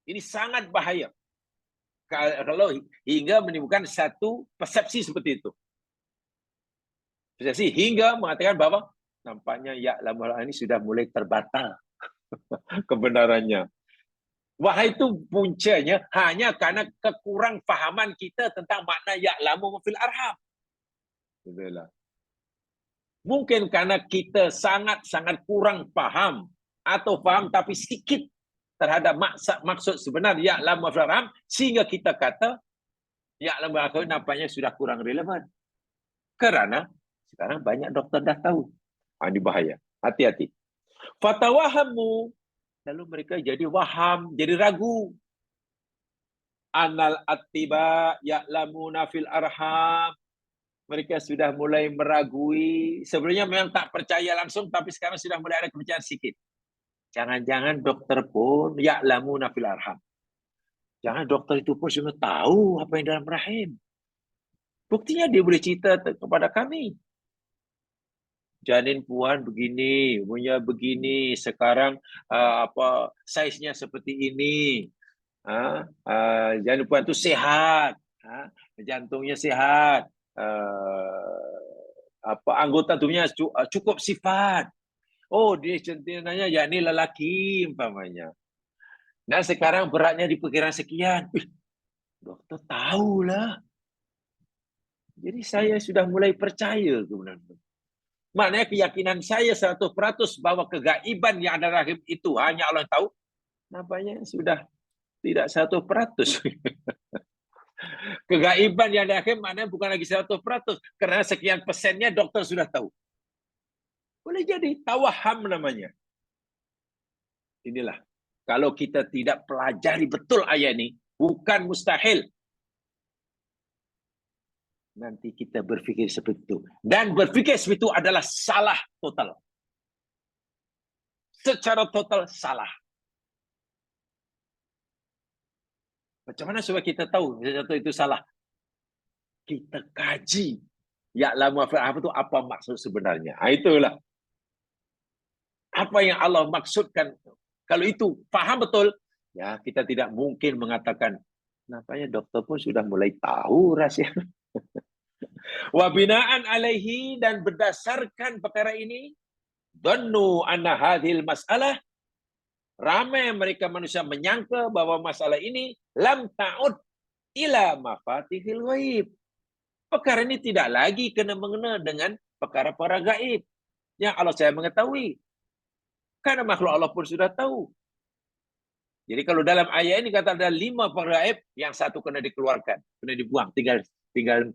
Ini sangat bahaya. Kalau hingga menimbulkan satu persepsi seperti itu. Persepsi hingga mengatakan bahawa nampaknya ya'lamu ini sudah mulai terbatal kebenarannya. Wah, itu puncanya hanya karena kekurang fahaman kita tentang makna ya'lamu fil arham. Itulah. Mungkin karena kita sangat-sangat kurang faham atau faham tapi sedikit terhadap maksud sebenar ya'lamu fil arham sehingga kita kata ya'lamu fil arham nampaknya sudah kurang relevan. Kerana sekarang banyak doktor dah tahu. Ini bahaya. Hati-hati. Fatawahamu. Lalu mereka jadi waham, jadi ragu. Anal attiba ya'lamuna fil arham. Mereka sudah mulai meragui. Sebenarnya memang tak percaya langsung, tapi sekarang sudah mulai ada kepercayaan sikit. Jangan-jangan dokter pun ya'lamuna fil arham. Jangan dokter itu pun sudah tahu apa yang dalam rahim. Buktinya dia boleh cerita kepada kami. Janin puan begini, punya begini, sekarang saiznya seperti ini. Janin puan itu sehat, jantungnya sehat, anggota tubuhnya cukup sifat. Oh, dia centinanya yakni lelaki umpamanya. Dan sekarang beratnya di perkiraan sekian. Doktor tahulah. Jadi saya sudah mulai percaya kebenaran. Maknanya keyakinan saya 100% bahwa kegaiban yang ada rahim itu hanya Allah tahu. Nampaknya sudah tidak 100%. Kegaiban yang ada rahim maknanya bukan lagi 100%. Kerana sekian persennya dokter sudah tahu. Boleh jadi tawaham namanya. Inilah. Kalau kita tidak pelajari betul ayat ini, bukan mustahil nanti kita berfikir seperti itu. Dan berfikir seperti itu adalah salah total. Secara total salah. Macam mana supaya kita tahu sesuatu itu salah? Kita kaji. Ya'lamu fil arham itu apa maksud sebenarnya. Itulah. Apa yang Allah maksudkan. Kalau itu faham betul, ya kita tidak mungkin mengatakan, nampaknya dokter pun sudah mulai tahu rahsia. Wa bina'an alaihi, dan berdasarkan perkara ini, dhannu anna hadhil mas'alah, ramai mereka manusia menyangka bahwa masalah ini lam ta'ud ila mafatihil ghaib. Perkara ini tidak lagi kena mengena dengan perkara-perkara gaib yang Allah saya mengetahui. Karena makhluk Allah pun sudah tahu. Jadi kalau dalam ayat ini kata ada 5 perkara aib, yang satu kena dikeluarkan, kena dibuang, tinggal 4.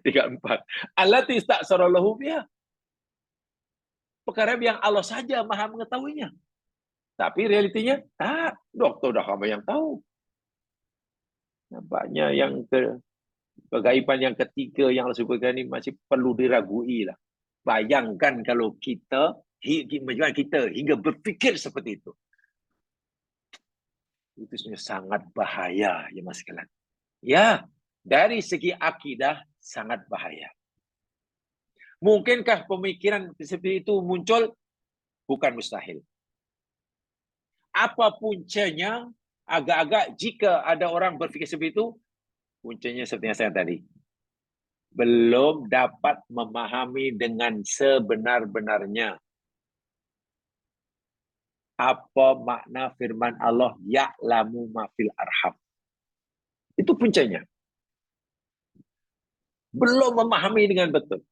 tinggal 4. Allati ista'saralahu biha. Perkara yang Allah saja maha mengetahuinya. Tapi realitinya, doktor dah ramai yang tahu. Nampaknya yang kegaiban yang ketiga yang Allah sebutkan ini masih perlu diragui lah. Bayangkan kalau kita hingga berfikir seperti itu. Itu sebenarnya sangat bahaya, ya Mas sekalian. Ya, dari segi akidah sangat bahaya. Mungkinkah pemikiran seperti itu muncul? Bukan mustahil. Apa puncanya? Agak-agak jika ada orang berfikir seperti itu, puncanya seperti yang saya tadi. Belum dapat memahami dengan sebenar-benarnya apa makna firman Allah, ya'lamu ma fil arham. Itu puncanya. Belum memahami dengan betul.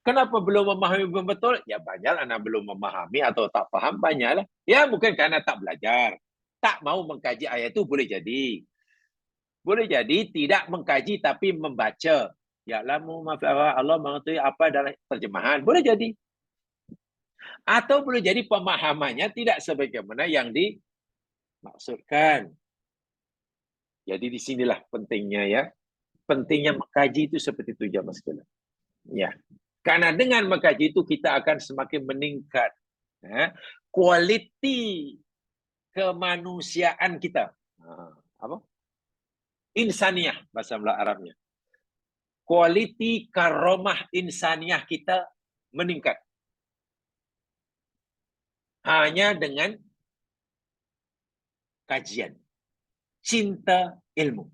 Kenapa belum memahami dengan betul? Ya banyak anak belum memahami atau tak paham, banyaklah. Ya mungkin karena tak belajar. Tak mau mengkaji ayat itu boleh jadi. Boleh jadi tidak mengkaji tapi membaca. Ya'lamu ma fil arham, Allah mengetahui apa dalam terjemahan. Boleh jadi. Atau boleh jadi pemahamannya tidak sebagaimana yang dimaksudkan. Jadi di sinilah pentingnya ya. Pentingnya mengkaji itu seperti itu ya Mas sekalian. Ya. Karena dengan mengkaji itu kita akan semakin meningkat kualiti kemanusiaan kita. Apa? Insaniah bahasa Arabnya. Kualiti karomah insaniah kita meningkat. Hanya dengan kajian. Cinta ilmu.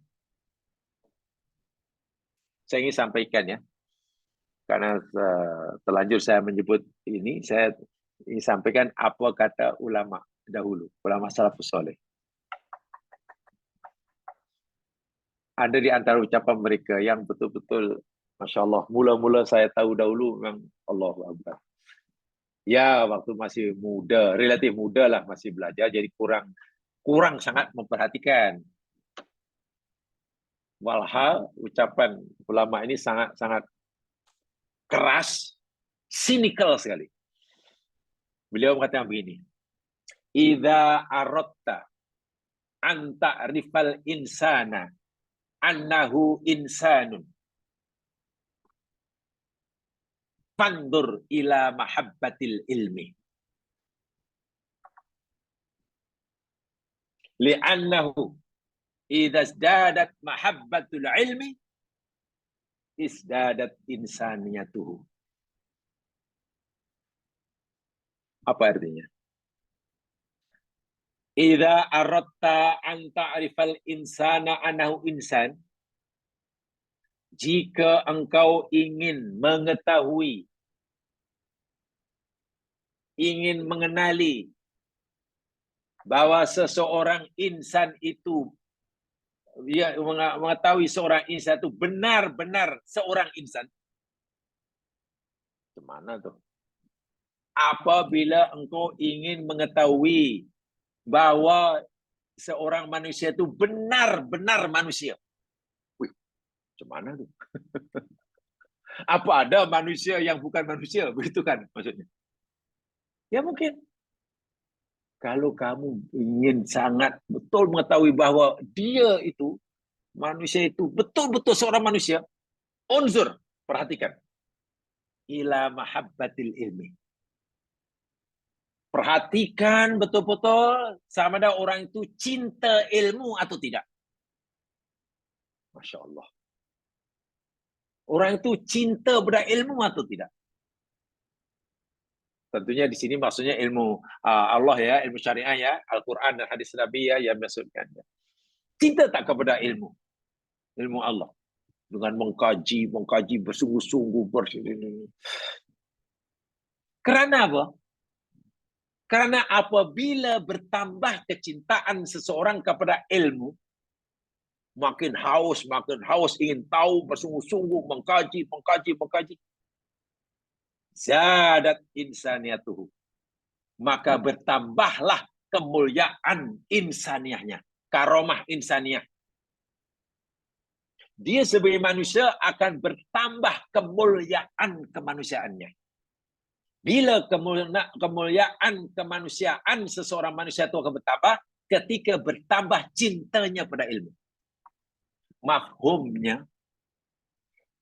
Saya ingin sampaikan ya. Karena terlanjur saya menyebut ini, saya ingin sampaikan apa kata ulama dahulu, ulama salafus soleh. Ada di antara ucapan mereka yang betul-betul, Masya Allah, mula-mula saya tahu dahulu memang Allahu Akbar. Ya, waktu masih muda, relatif muda lah, masih belajar, jadi kurang sangat memperhatikan. Walhal ucapan ulama ini sangat keras, sinikal sekali. Beliau mengatakan begini, idza aratta an ta'rifal insana annahu insanun fandur ila mahabbatil ilmi li'annahu idza izdadat mahabbatul ilmi izdadat insaniyatuhu. Apa artinya? Idza aratta an ta'rifal insana annahu insan, jika engkau ingin mengetahui, ingin mengenali bahwa seseorang insan itu, dia mengetahui seorang insan itu benar-benar seorang insan. Gimana tuh? Apabila engkau ingin mengetahui bahwa seorang manusia itu benar-benar manusia. Wih, gimana tuh? Apa ada manusia yang bukan manusia? Begitu kan maksudnya? Ya mungkin. Kalau kamu ingin sangat betul mengetahui bahwa dia itu, manusia itu betul-betul seorang manusia, unzur, perhatikan. Ila mahabbatil ilmi. Perhatikan betul-betul sama ada orang itu cinta ilmu atau tidak. Masya Allah. Orang itu cinta pada ilmu atau tidak. Tentunya di sini maksudnya ilmu Allah ya, ilmu syariah ya, Al-Quran dan hadis Nabi ya, yang maksudkan. Cinta tak kepada ilmu Allah. Dengan mengkaji bersungguh-sungguh. Karena apa? Karena apabila bertambah kecintaan seseorang kepada ilmu, makin haus ingin tahu bersungguh-sungguh, mengkaji. Zadat insaniyatuhu. Maka bertambahlah kemuliaan insaniahnya, karomah insaniah. Dia sebagai manusia akan bertambah kemuliaan kemanusiaannya. Bila kemuliaan kemanusiaan seseorang manusia itu akan bertambah ketika bertambah cintanya pada ilmu. Mafhumnya,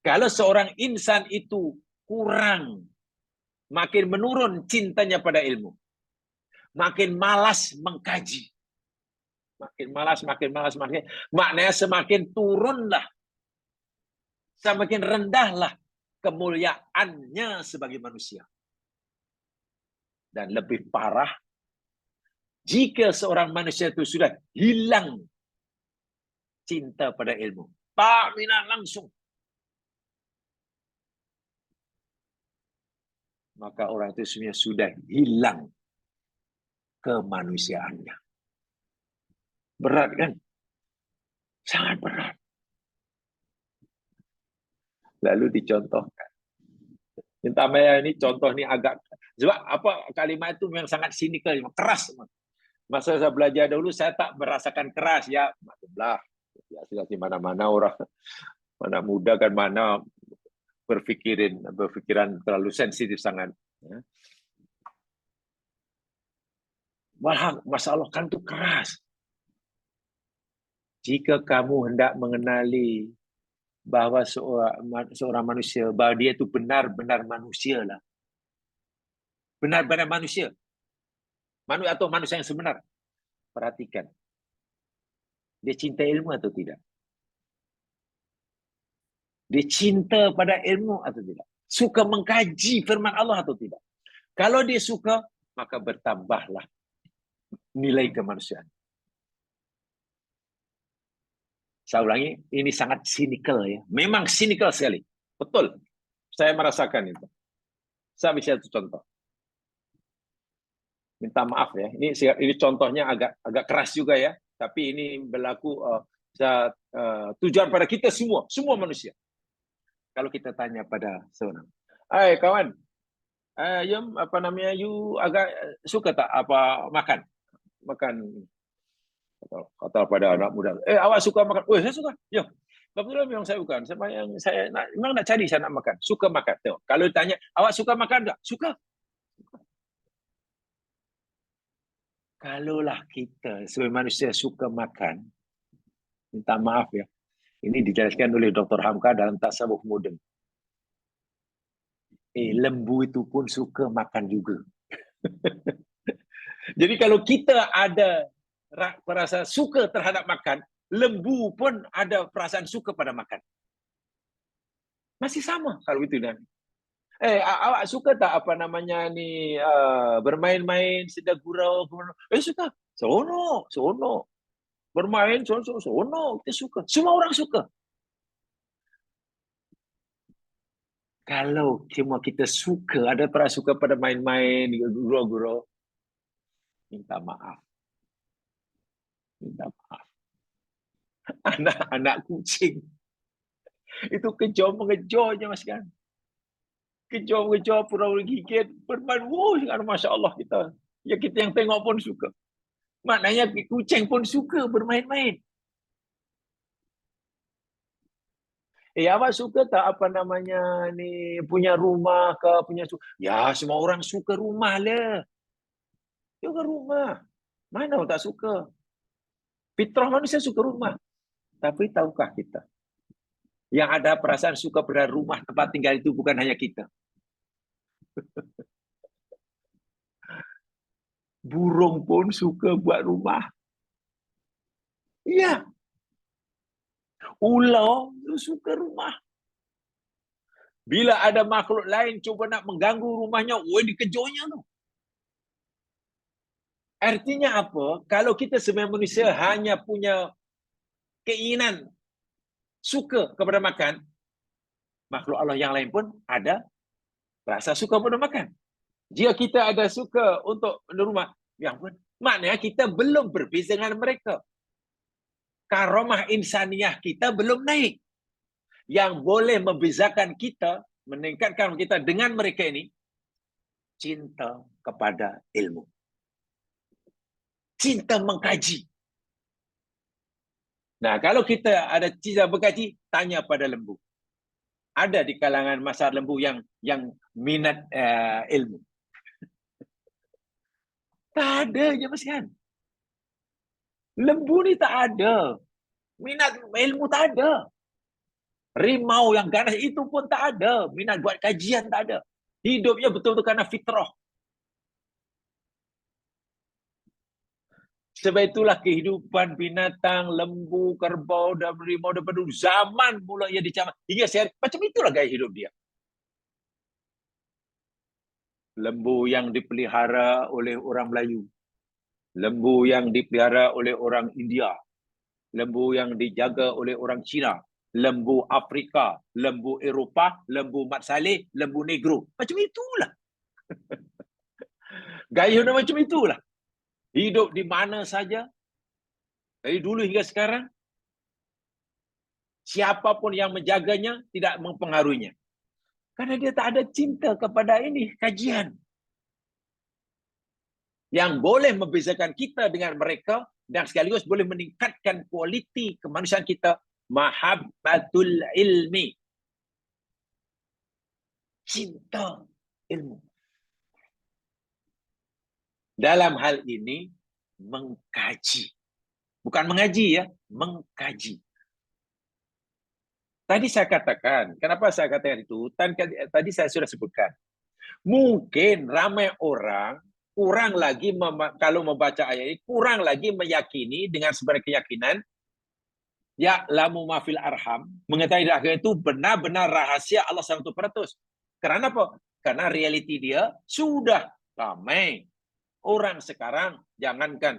kalau seorang insan itu kurang, makin menurun cintanya pada ilmu, makin malas mengkaji, maknanya semakin turunlah, semakin rendahlah kemuliaannya sebagai manusia. Dan lebih parah, jika seorang manusia itu sudah hilang cinta pada ilmu, tak minat langsung, maka orang itu sebenarnya sudah hilang kemanusiaannya. Berat kan? Sangat berat. Lalu dicontohkan. Minta Maya ini contoh ini agak, sebab apa kalimat itu memang sangat sinikal, keras. Masa saya belajar dulu saya tak merasakan keras ya, maklumlah. Ya, di mana-mana orang mana muda kan mana berpikiran terlalu sensitif sangat. Ya. Masalah kan itu keras. Jika kamu hendak mengenali bahwa seorang manusia, bahwa dia itu benar-benar manusia lah. Benar-benar manusia. Atau manusia yang sebenar. Perhatikan. Dia cinta ilmu atau tidak? Dia cinta pada ilmu atau tidak? Suka mengkaji firman Allah atau tidak? Kalau dia suka, maka bertambahlah nilai kemanusiaan. Saya ulangi, ini sangat sinikal ya. Memang sinikal sekali. Betul. Saya merasakan itu. Saya bisa satu contoh. Minta maaf ya. Ini contohnya agak keras juga ya. Tapi ini berlaku tujuan pada kita semua manusia. Kalau kita tanya pada seorang, "Hai kawan, you agak suka tak apa makan?" Kata pada anak muda, awak suka makan? Saya suka. Ya, kebetulan memang saya bukan. Memang nak cari saya nak makan. Suka makan. Tengok. Kalau ditanya, awak suka makan tak? Suka. Kalaulah kita sebagai manusia suka makan, minta maaf ya, ini dijelaskan oleh Dr. Hamka dalam Tasawuf Moden. Lembu itu pun suka makan juga. Jadi kalau kita ada perasaan suka terhadap makan, lembu pun ada perasaan suka pada makan. Masih sama kalau itu dan. Awak suka tak apa namanya ni bermain-main sedang gurau? Suka. Seronok. Bermain seronok. Kita suka. Semua orang suka. Kalau semua kita suka, ada perasaan suka pada main-main, gurau-gurau, minta maaf. Anak kucing itu kejar-mengejarnya mas kan. Kejar-mengejar pura-pura gigit, bermain, masya Allah kita. Ya kita yang tengok pun suka. Maknanya kucing pun suka bermain-main. Awak suka tak apa namanya ni punya rumah ke punya ya semua orang suka rumah lah. Juga rumah. Mana orang tak suka? Fitrah manusia suka rumah. Tapi tahukah kita yang ada perasaan suka pada rumah tempat tinggal itu bukan hanya kita. Burung pun suka buat rumah. Iya. Ular suka rumah. Bila ada makhluk lain cuba nak mengganggu rumahnya, dikejarnya tu. Artinya apa? Kalau kita sebagai manusia hanya punya keinginan suka kepada makan, makhluk Allah yang lain pun ada rasa suka pada makan. Jika kita ada suka untuk rumah, yang pun maknanya kita belum berbeza dengan mereka. Karomah insaniah kita belum naik. Yang boleh membezakan kita, meningkatkan kita dengan mereka ini, cinta kepada ilmu. cinta mengkaji. Nah, kalau kita ada cinta mengkaji, tanya pada lembu. Ada di kalangan masyarakat lembu yang minat ilmu. Tak ada je Mas. Lembu ni tak ada. Minat ilmu tak ada. Rimau yang ganas itu pun tak ada. Minat buat kajian tak ada. Hidupnya betul-betul karena fitrah. Sebab itulah kehidupan binatang, lembu, kerbau dan rimau daripada dulu. Zaman mula ia dicamar. Hingga sehari. Macam itulah gaya hidup dia. Lembu yang dipelihara oleh orang Melayu. Lembu yang dipelihara oleh orang India. Lembu yang dijaga oleh orang Cina. Lembu Afrika. Lembu Eropah. Lembu Mat Saleh. Lembu Negro. Macam itulah. Gaya hidup macam itulah. Hidup di mana saja. Dari dulu hingga sekarang. Siapapun yang menjaganya tidak mempengaruhinya. Karena dia tak ada cinta kepada ini, kajian. Yang boleh membezakan kita dengan mereka dan sekaligus boleh meningkatkan kualiti kemanusiaan kita, mahabbatul ilmi. Cinta ilmu. Dalam hal ini, mengkaji. Bukan mengaji ya, mengkaji. Tadi saya katakan, kenapa saya katakan itu? Tadi saya sudah sebutkan. Mungkin ramai orang kurang lagi, kalau membaca ayat ini, kurang lagi meyakini dengan sebenarnya keyakinan, ya'lamu ma fil arham, mengetahui akhir itu benar-benar rahasia Allah 100%. Kerana apa? Karena realiti dia sudah ramai. Orang sekarang, jangankan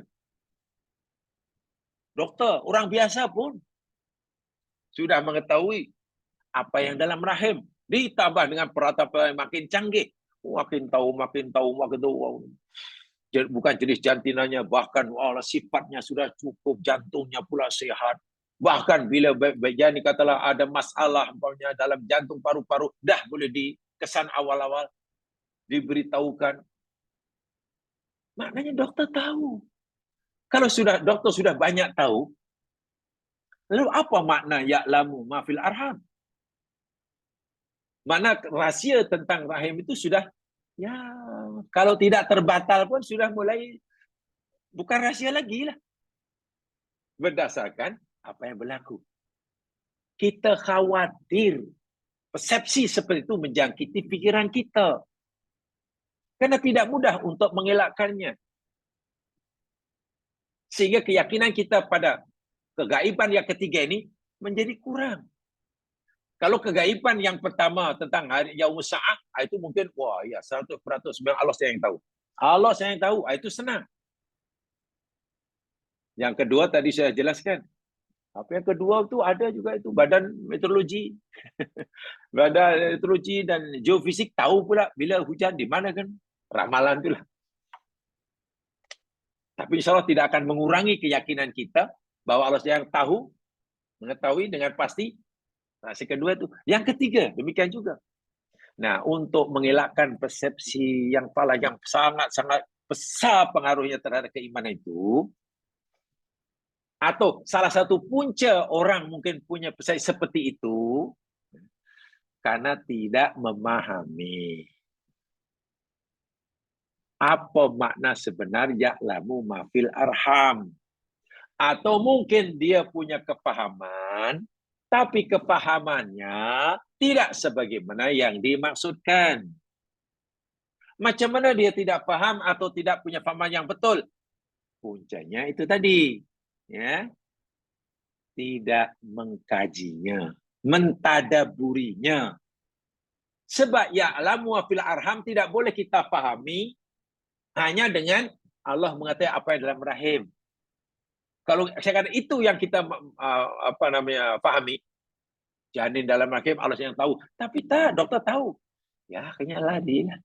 doktor, orang biasa pun sudah mengetahui apa yang dalam rahim. Ditambah dengan peralatan yang makin canggih. Makin tahu. Bukan jenis jantinanya, bahkan sifatnya sudah cukup, jantungnya pula sehat. Bahkan bila berjani katalah ada masalah dalam jantung paru-paru, dah boleh dikesan awal-awal, diberitahukan. Maknanya doktor tahu. Kalau doktor sudah banyak tahu, lalu apa makna ya'lamu ma fil arham? Makna rahsia tentang rahim itu sudah, ya, kalau tidak terbatal pun sudah mulai bukan rahsia lagi lah. Berdasarkan apa yang berlaku. Kita khawatir persepsi seperti itu menjangkiti pikiran kita. Karena tidak mudah untuk mengelakkannya. Sehingga keyakinan kita pada kegaiban yang ketiga ini menjadi kurang. Kalau kegaiban yang pertama tentang hari Yaumus Sa'ah, itu mungkin, 100% Allah saya yang tahu. Allah saya yang tahu, itu senang. Yang kedua tadi saya jelaskan. Apa yang kedua itu ada juga itu Badan Meteorologi. Badan Meteorologi dan Geofisik tahu pula bila hujan di mana kan. Ramalan itulah. Tapi insya Allah tidak akan mengurangi keyakinan kita bahwa Allah yang tahu, mengetahui dengan pasti. Rahsia kedua itu. Yang ketiga, demikian juga. Nah, untuk mengelakkan persepsi yang sangat-sangat besar pengaruhnya terhadap keimanan itu, atau salah satu punca orang mungkin punya persepsi seperti itu, karena tidak memahami apa makna sebenarnya ya'lamu ma fil arham. Atau mungkin dia punya kepahaman, tapi kepahamannya tidak sebagaimana yang dimaksudkan. Macam mana dia tidak paham atau tidak punya pahaman yang betul? Puncanya itu tadi, ya, tidak mengkajinya, mentadaburinya. Sebab ya'lamu ma fil arham tidak boleh kita pahami hanya dengan Allah mengatakan apa yang dalam rahim. Kalau saya kata itu yang kita pahami, janin dalam rahim Allah yang tahu. Tapi tak, doktor tahu. Ya, kenyalah dia.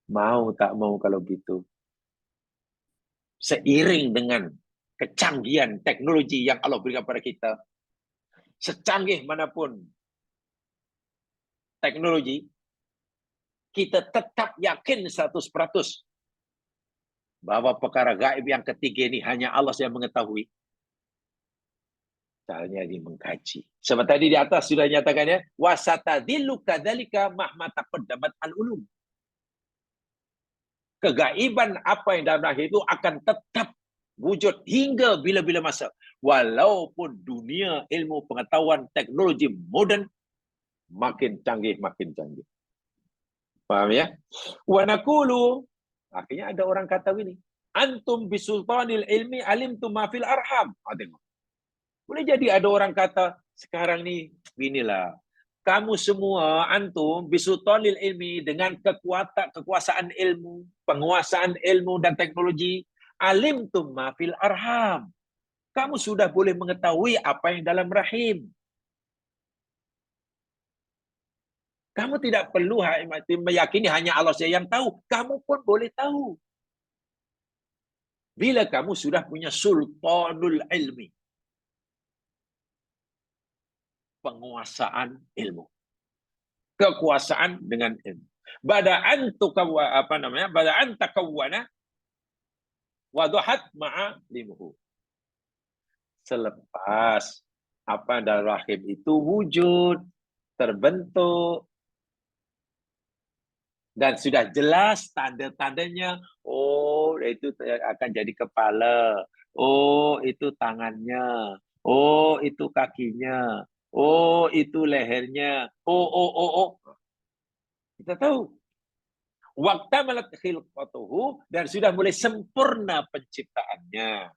Mau tak mau kalau gitu. Seiring dengan kecanggihan teknologi yang Allah berikan pada kita, secanggih manapun teknologi, kita tetap yakin 100% Bahwa perkara gaib yang ketiga ini hanya Allah yang mengetahui. Caranya dia mengkaji. Sebab tadi di atas sudah nyatakan ya, wasatadillu kadzalika mahma taqaddamat al-ulum. Kegaiban apa yang dalam lahir itu akan tetap wujud hingga bila-bila masa. Walaupun dunia ilmu pengetahuan teknologi moden makin canggih, makin canggih. Faham ya? Wa naqulu, akhirnya ada orang kata begini, antum bisultanil ilmi alimtum ma fil arham. Tengok. Boleh jadi ada orang kata, sekarang ni, inilah, kamu semua, antum, bisultanil ilmi, dengan kekuasaan ilmu, penguasaan ilmu dan teknologi, alimtum ma fil arham. Kamu sudah boleh mengetahui apa yang dalam rahim. Kamu tidak perlu meyakini hanya Allah saja yang tahu. Kamu pun boleh tahu. Bila kamu sudah punya sultanul ilmi. Penguasaan ilmu. Kekuasaan dengan ilmu. Bada'an takawwana waduhat ma'alimuhu. Selepas apa dalam rahim itu wujud, terbentuk, dan sudah jelas tanda-tandanya, oh itu akan jadi kepala, oh itu tangannya, oh itu kakinya, oh itu lehernya, oh. Kita tahu. Waktamalat khilqatuhu, dan sudah mulai sempurna penciptaannya.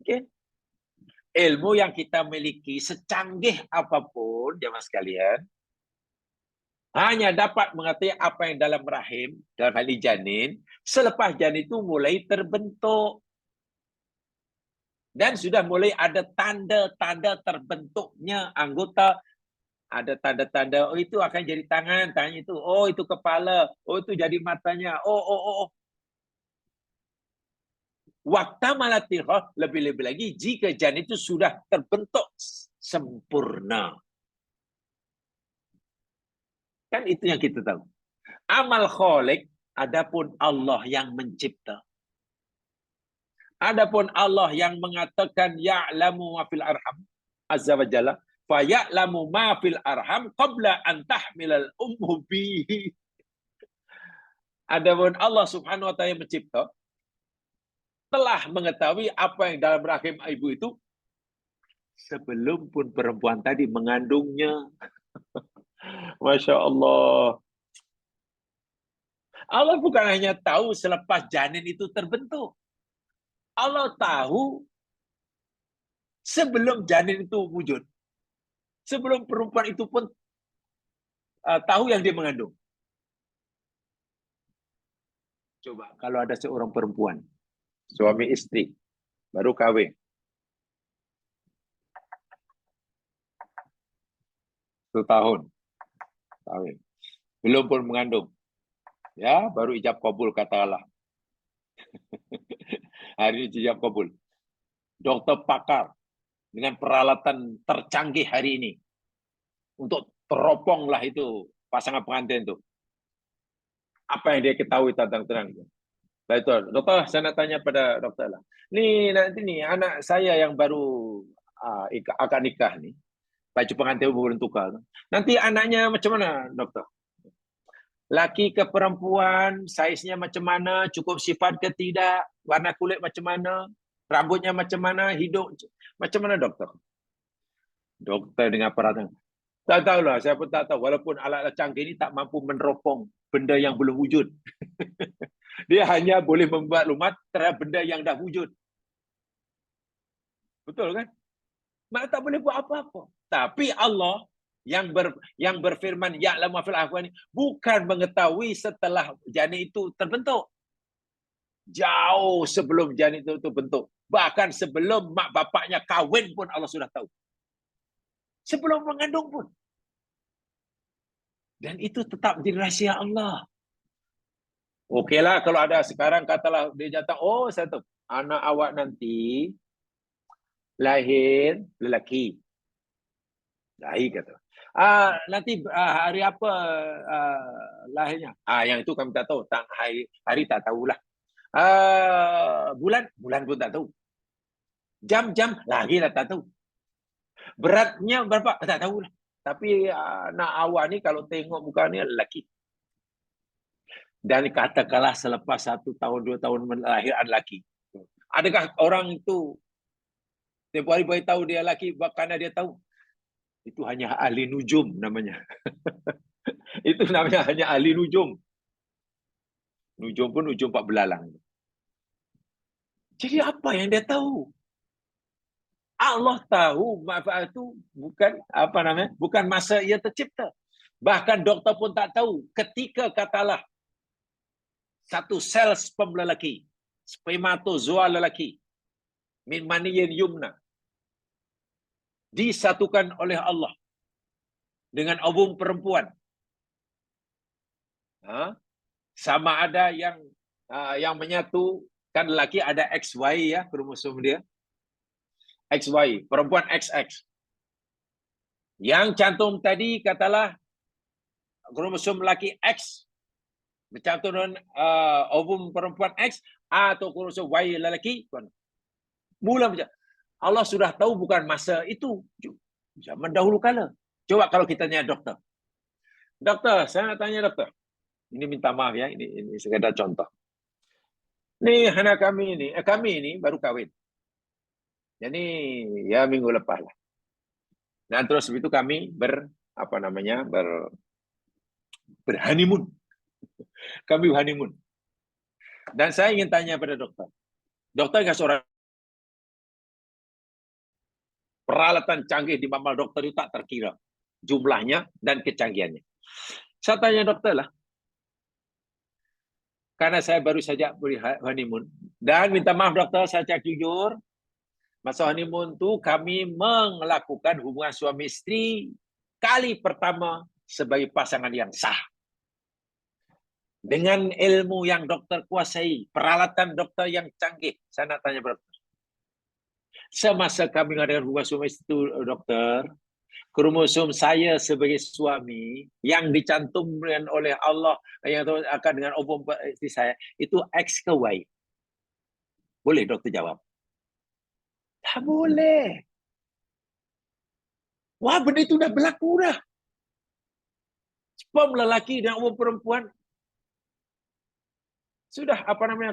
Okay. Ilmu yang kita miliki secanggih apapun, jemaah sekalian, hanya dapat mengetahui apa yang dalam rahim, dalam hal ini janin, selepas janin itu mulai terbentuk. Dan sudah mulai ada tanda-tanda terbentuknya anggota. Ada tanda-tanda, oh itu akan jadi tangan, tangan itu, oh itu kepala, oh itu jadi matanya, oh. Waktu malatirah, lebih-lebih lagi jika janin itu sudah terbentuk sempurna. Kan itu yang kita tahu. Amal khaliq, adapun Allah yang mencipta. Adapun Allah yang mengatakan ya'lamu ma fil arham azza wa jalla, fa ya'lamu ma fil arham qabla an tahmilal ummu bihi. Adapun Allah Subhanahu wa taala yang mencipta telah mengetahui apa yang dalam rahim ibu itu sebelum pun perempuan tadi mengandungnya. Masya Allah. Allah bukan hanya tahu selepas janin itu terbentuk. Allah tahu sebelum janin itu wujud. Sebelum perempuan itu pun tahu yang dia mengandung. Coba kalau ada seorang perempuan, suami istri, baru kawin. Setahun. Kawin. Belum pun mengandung. Ya, baru ijab kabul kata Allah. Hari ini ijab kabul. Dokter pakar dengan peralatan tercanggih hari ini untuk teroponglah itu pasangan pengantin itu. Apa yang dia ketahui tentang itu? Baik, dokter, saya nak tanya pada dokter lah. Ni nanti ni anak saya yang baru akan nikah ni, baju pengantin belum tukar. Nanti anaknya macam mana, dokter? Laki ke perempuan, saiznya macam mana, cukup sifat ke tidak, warna kulit macam mana, rambutnya macam mana, hidup macam mana, dokter? Dokter dengan peralatan. Tak tahulah, saya pun tak tahu. Walaupun alat-alat canggih ini tak mampu meneropong benda yang belum wujud. Dia hanya boleh membuat lumat terhadap benda yang dah wujud. Betul kan? Mak tak boleh buat apa-apa. Tapi Allah yang berfirman ya'lamu fil arham bukan mengetahui setelah janin itu terbentuk. Jauh sebelum janin itu terbentuk. Bahkan sebelum mak bapaknya kahwin pun Allah sudah tahu. Sebelum mengandung pun. Dan itu tetap menjadi rahsia Allah. Okeylah kalau ada sekarang katalah dia datang, oh saya tahu, anak awak nanti lahir lelaki. Lahir kata. Nanti hari apa lahirnya? Yang itu kami tak tahu. Hari tak tahulah. Bulan pun tak tahu. Jam lagi lah tak tahu. Beratnya berapa tak tahu lah. Tapi anak awak ni kalau tengok muka ni lelaki. Dan katakanlah selepas 1 tahun 2 tahun melahirkan lelaki. Adakah orang itu tempoh hari beritahu dia lelaki kerana dia tahu? Itu hanya ahli nujum namanya. Itu namanya hanya ahli nujum. Nujum pun nujum pak belalang. Jadi apa yang dia tahu? Allah tahu manfaat itu bukan apa namanya? Bukan masa ia tercipta. Bahkan doktor pun tak tahu ketika katalah satu sel sperm lelaki, spermatozoa lelaki, min maniyin yumna, disatukan oleh Allah dengan ovum perempuan. Sama ada yang menyatukan lelaki ada XY ya, kromosom dia. XY, perempuan XX. Yang cantum tadi katalah kromosom lelaki X bercantum dengan ovum perempuan X atau kromosom Y lelaki. Mula macam Allah sudah tahu bukan masa itu. Zaman dahulu kala. Coba kalau kita tanya doktor. Doktor, saya nak tanya doktor. Ini minta maaf ya, ini sekadar contoh. Ni anak kami ini baru kahwin. Jadi ya minggu lepas lah. Dan terus itu kami berhoneymoon. Kami honeymoon. Dan saya ingin tanya pada dokter. Dokter kasih orang peralatan canggih di mamal dokter itu tak terkira jumlahnya dan kecanggihannya. Saya tanya dokter lah. Karena saya baru saja honeymoon. Dan minta maaf dokter, saya cakap jujur. Masa honeymoon tu kami melakukan hubungan suami isteri kali pertama sebagai pasangan yang sah. Dengan ilmu yang dokter kuasai, peralatan dokter yang canggih. Saya nak tanya dokter. Semasa kami mengadakan hubungan suami isteri itu, dokter, kromosom saya sebagai suami yang dicantumkan oleh Allah yang akan dengan ovum isteri saya itu X ke Y. Boleh dokter jawab? Tak boleh. Wah, benda itu dah berlaku dah. Sperm lelaki dan ovum perempuan sudah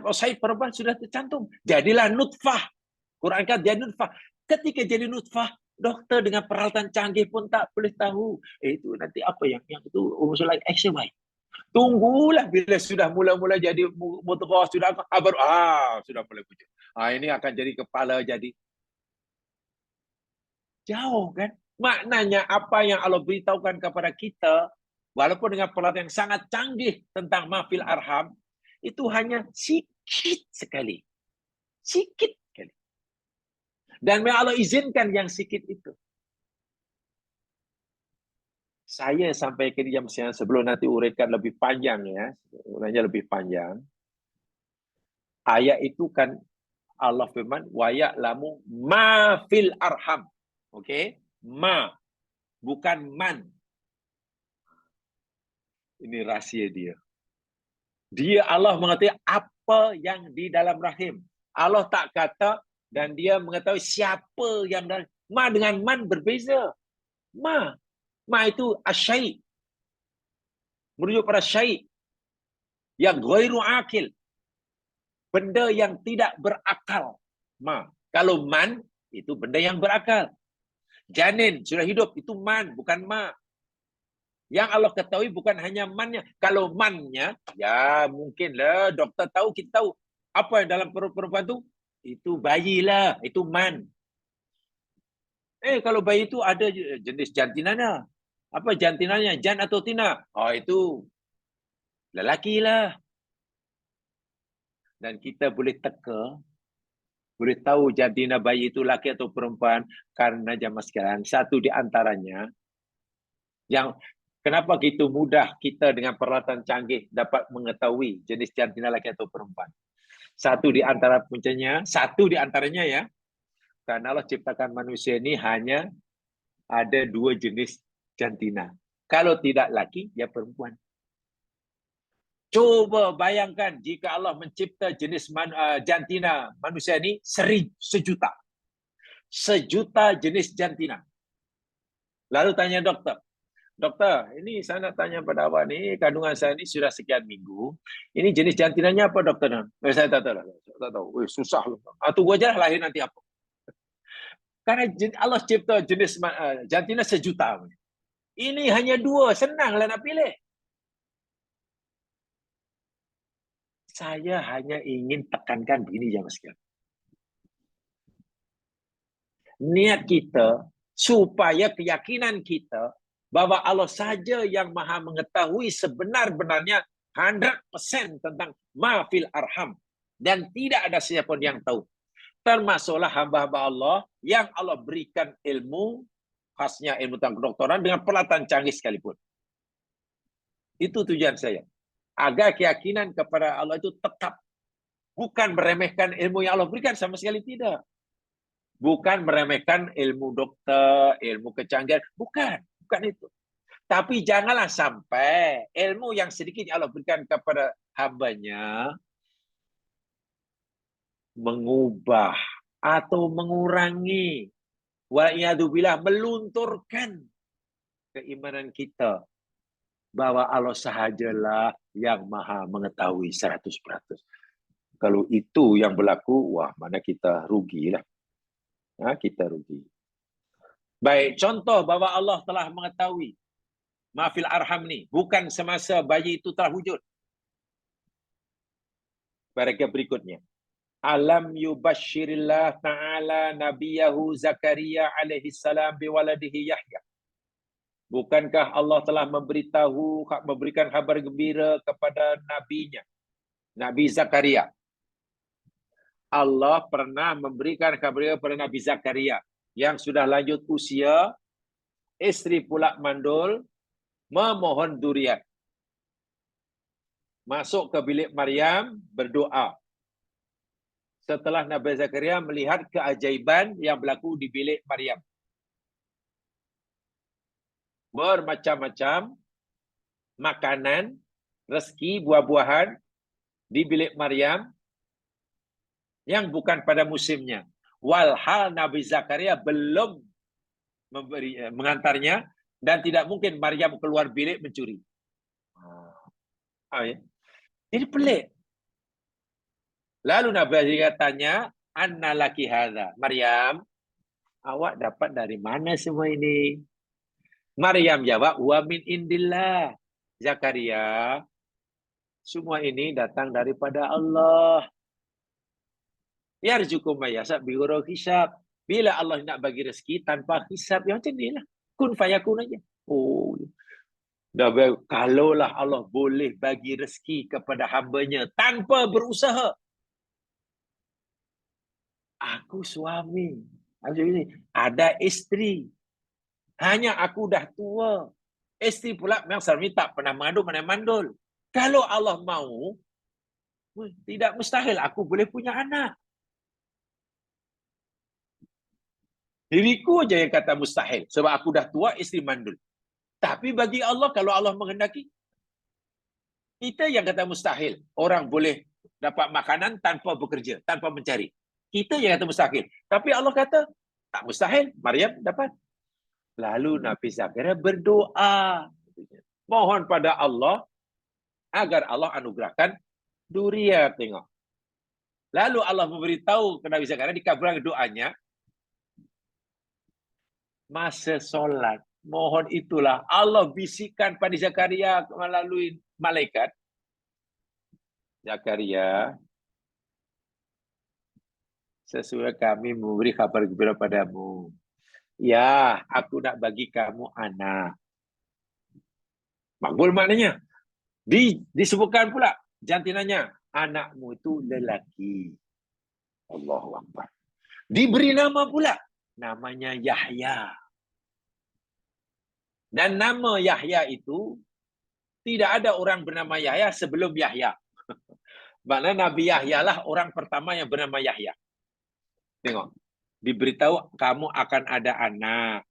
oosit perempuan sudah tercantum. Jadilah nutfah. Quran kata jadi nutfah. Ketika jadi nutfah, dokter dengan peralatan canggih pun tak boleh tahu. Itu nanti apa yang itu urusan lain X Y. Tunggulah bila sudah mula-mula jadi mudghah sudah baru sudah mulai wujud. Ini akan jadi kepala jadi jauh kan? Maknanya apa yang Allah beritahukan kepada kita, walaupun dengan peralatan yang sangat canggih tentang mafil arham, itu hanya sikit sekali. Sikit sekali. Dan Allah izinkan yang sikit itu. Saya sampaikan jam siang sebelum nanti uraikan lebih panjang ya. Urainya lebih panjang. Ayat itu kan Allah firman, wa ya'lamu ma fil arham. Okey? Ma, bukan man. Ini rahsia dia. Dia Allah mengetahui apa yang di dalam rahim. Allah tak kata dan dia mengetahui siapa yang dalam. Ma dengan man berbeza. Ma itu asyai. Merujuk pada syai. Yang ghairu akil. Benda yang tidak berakal. Ma. Kalau man, itu benda yang berakal. Janin sudah hidup, itu man, bukan ma. Yang Allah ketahui bukan hanya mannya. Kalau mannya, ya mungkinlah doktor tahu, kita tahu. Apa yang dalam perut perempuan itu bayilah, itu man. Kalau bayi itu ada jenis jantinanya. Apa jantinanya? Jan atau tina? Itu lelaki lah. Dan kita boleh teka, boleh tahu jantina bayi itu laki atau perempuan karena zaman sekarang. Satu di antaranya, yang kenapa begitu mudah kita dengan peralatan canggih dapat mengetahui jenis jantina laki atau perempuan. Satu di antaranya ya, karena Allah ciptakan manusia ini hanya ada 2 jenis jantina. Kalau tidak laki, ya perempuan. Coba bayangkan jika Allah mencipta jenis jantina manusia ini sejuta. Sejuta jenis jantina. Lalu tanya dokter, dokter, ini saya nak tanya pada awak ni, kandungan saya ni sudah sekian minggu. Ini jenis jantinanya apa dokter? Saya tak tahu. Tak tahu. Susah loh. Tunggu aja lahir nanti apa. Karena Allah cipta jenis jantina sejuta. Ini hanya 2, senanglah nak pilih. Saya hanya ingin tekankan begini ya Mas. Niat kita supaya keyakinan kita bahwa Allah saja yang maha mengetahui sebenar-benarnya 100% tentang ma fil arham. Dan tidak ada siapa yang tahu. Termasuklah hamba-hamba Allah yang Allah berikan ilmu, khasnya ilmu tentang kedokteran dengan peralatan canggih sekalipun. Itu tujuan saya. Agar keyakinan kepada Allah itu tetap. Bukan meremehkan ilmu yang Allah berikan, sama sekali tidak. Bukan meremehkan ilmu dokter, ilmu kecanggihan. Bukan itu. Tapi janganlah sampai ilmu yang sedikit yang Allah berikan kepada hambanya mengubah atau mengurangi, wa'iyadzubillah, melunturkan keimanan kita bahwa Allah sahajalah yang maha mengetahui 100%. Kalau itu yang berlaku, wah, mana kita rugilah. Kita rugi. Baik, contoh bahwa Allah telah mengetahui mafil arham ni bukan semasa bayi itu telah wujud. Paragraf berikutnya. Alam yubashirillah ta'ala nabiyahu Zakaria alaihi salam biwaladihi Yahya. Bukankah Allah telah memberikan kabar gembira kepada nabinya, Nabi Zakaria. Allah pernah memberikan kabar kepada Nabi Zakaria yang sudah lanjut usia, istri pula mandul, memohon durian. Masuk ke bilik Maryam, berdoa. Setelah Nabi Zakaria melihat keajaiban yang berlaku di bilik Maryam. Bermacam-macam makanan, rezeki, buah-buahan di bilik Maryam yang bukan pada musimnya. Walhal Nabi Zakaria belum mengantarnya dan tidak mungkin Maryam keluar bilik mencuri. Jadi pelik. Lalu Nabi Zakaria tanya, "Anna laki hadza?" Maryam, awak dapat dari mana semua ini? Maryam jawab, "Wa min indillah." Zakaria, semua ini datang daripada Allah. Yarzuqu may yasha bighairi hisab. Bila Allah nak bagi rezeki tanpa hisab, yang macam inilah. Kun fayakun aja. Oh. Kalaulah Allah boleh bagi rezeki kepada hambanya tanpa berusaha. Aku suami. Ada isteri. Hanya aku dah tua. Isteri pula memang suami tak pernah mengandung, mana mandul. Kalau Allah mau, tidak mustahil aku boleh punya anak. Diriku aja yang kata mustahil. Sebab aku dah tua, isteri mandul. Tapi bagi Allah, kalau Allah menghendaki, kita yang kata mustahil. Orang boleh dapat makanan tanpa bekerja, tanpa mencari. Kita yang kata mustahil. Tapi Allah kata, tak mustahil. Maryam dapat. Lalu Nabi Zakaria berdoa. Mohon pada Allah, agar Allah anugerahkan durian. Tengok. Lalu Allah memberitahu ke Nabi Zakaria, dikabulkan doanya, masa solat. Mohon itulah Allah bisikkan pada Zakaria melalui malaikat. Zakaria, sesuai kami memberi kabar gembira padamu. Ya, aku nak bagi kamu anak. Makbul maknanya. Disebutkan pula jantinanya, anakmu itu lelaki. Allahu Akbar. Diberi nama pula. Namanya Yahya. Dan nama Yahya itu, tidak ada orang bernama Yahya sebelum Yahya. Maknanya Nabi Yahya lah orang pertama yang bernama Yahya. Tengok. Diberitahu kamu akan ada anak.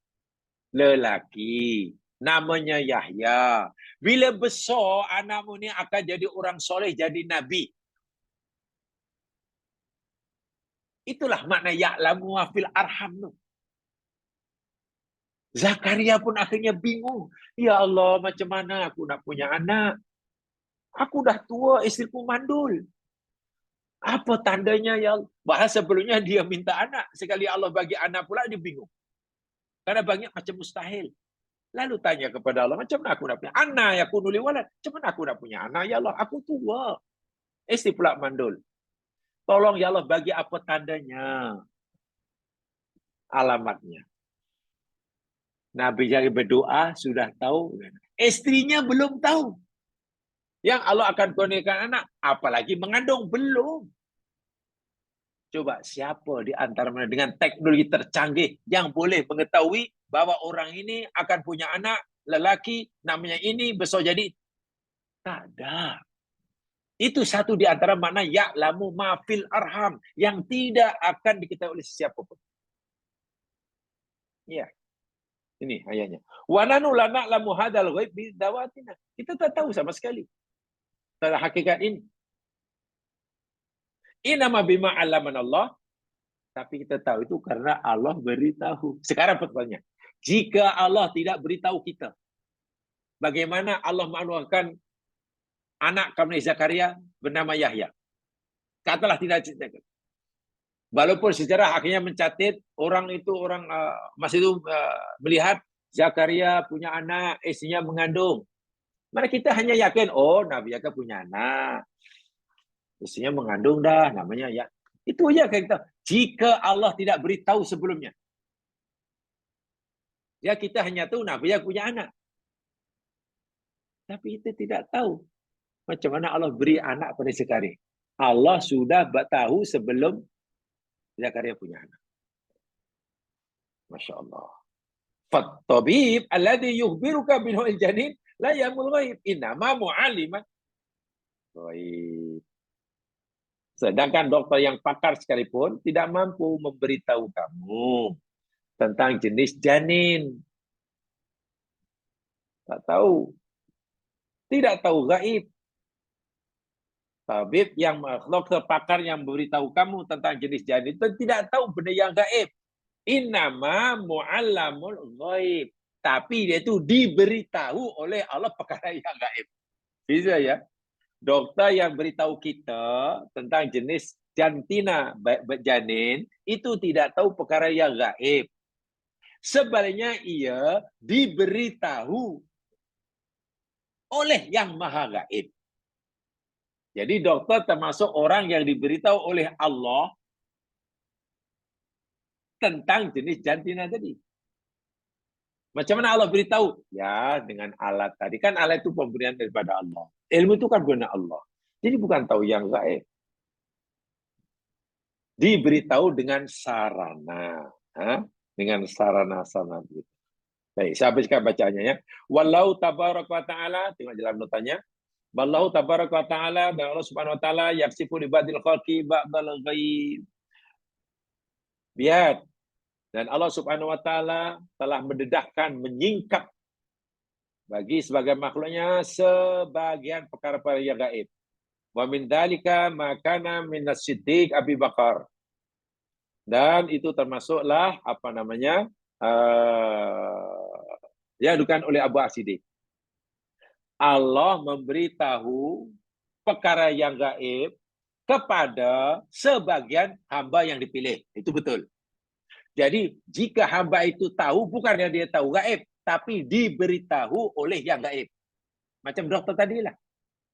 Lelaki. Namanya Yahya. Bila besar, anakmu ni akan jadi orang soleh, jadi nabi. Itulah makna ya'lamu ma fil arham tu. Zakaria pun akhirnya bingung. Ya Allah, macam mana aku nak punya anak? Aku dah tua, isteriku mandul. Apa tandanya ya Allah? Bahasa sebelumnya dia minta anak. Sekali Allah bagi anak pula, dia bingung. Karena banyak macam mustahil. Lalu tanya kepada Allah, macam mana aku nak punya anak? Aku nuli walad. Macam mana aku nak punya anak? Ya Allah, aku tua. Isteri pula mandul. Tolong ya Allah, bagi apa tandanya? Alamatnya. Nabi jadi berdoa, sudah tahu. Istrinya belum tahu. Yang Allah akan kurniakan anak. Apalagi mengandung, belum. Coba siapa di antara mereka dengan teknologi tercanggih yang boleh mengetahui bahwa orang ini akan punya anak lelaki, namanya ini, besar jadi. Tak ada. Itu satu di antara makna ya'lamu ma fil arham. Yang tidak akan diketahui oleh siapapun. Ya. Ini ayatnya. Wa nanu la na'lamu hadzal ghaib bi dawatina. Kita tak tahu sama sekali tentang hakikat ini. Inama bima 'allaman Allah. Tapi kita tahu itu karena Allah beritahu. Sekarang pertanyaannya, jika Allah tidak beritahu kita, bagaimana Allah menganugerahkan anak kami Zakaria bernama Yahya? Katalah tidak ceritakan. Walaupun sejarah akhirnya mencatat orang masa itu melihat Zakaria punya anak, istrinya mengandung. Mana kita hanya yakin, oh Nabi Yahya punya anak, istrinya mengandung dah, namanya ya. Itu aja kita. Jika Allah tidak beritahu sebelumnya, ya kita hanya tahu Nabi Yahya punya anak. Tapi kita tidak tahu macam mana Allah beri anak pada Zakaria. Allah sudah tahu sebelum Zakaria punya anak. Masya Allah. Fattabib alladhi yukhbiruka binul janin la yamul ghaib innama mu'aliman ghaib. Sedangkan dokter yang pakar sekalipun tidak mampu memberitahu kamu tentang jenis janin. Tak tahu. Tidak tahu gaib. Tabib yang dokter pakar yang memberitahu kamu tentang jenis janin itu tidak tahu benda yang gaib. Innama mu'allamul ghaib. Tapi dia itu diberitahu oleh Allah perkara yang gaib. Bisa ya? Dokter yang beritahu kita tentang jenis jantina janin itu tidak tahu perkara yang gaib. Sebaliknya ia diberitahu oleh yang maha gaib. Jadi dokter termasuk orang yang diberitahu oleh Allah tentang jenis jantina tadi. Macam mana Allah beritahu? Ya, dengan alat tadi. Kan alat itu pemberian daripada Allah. Ilmu itu kan benar Allah. Jadi bukan tahu yang gaib. Diberitahu dengan sarana. Dengan sarana-sarana. Baik, saya habiskan bacaannya ya. Wallahu tabaraka wa ta'ala. Tengok dalam notanya. Wallahu tabaraka wa ta'ala. Dan Allah subhanahu wa ta'ala. Yaksifu libadil khalqi ba'dal ghaib. Biar. Dan Allah subhanahu wa ta'ala telah mendedahkan, menyingkap bagi sebagian makhluknya sebagian perkara-perkara yang gaib. Wa min dzalika ma kana min as-siddiq Abi Bakar. Dan itu termasuklah yang dilakukan oleh Abu As-Siddiq. Allah memberitahu perkara yang gaib kepada sebagian hamba yang dipilih. Itu betul. Jadi, jika hamba itu tahu, bukannya dia tahu gaib, tapi diberitahu oleh yang gaib. Macam dokter tadilah.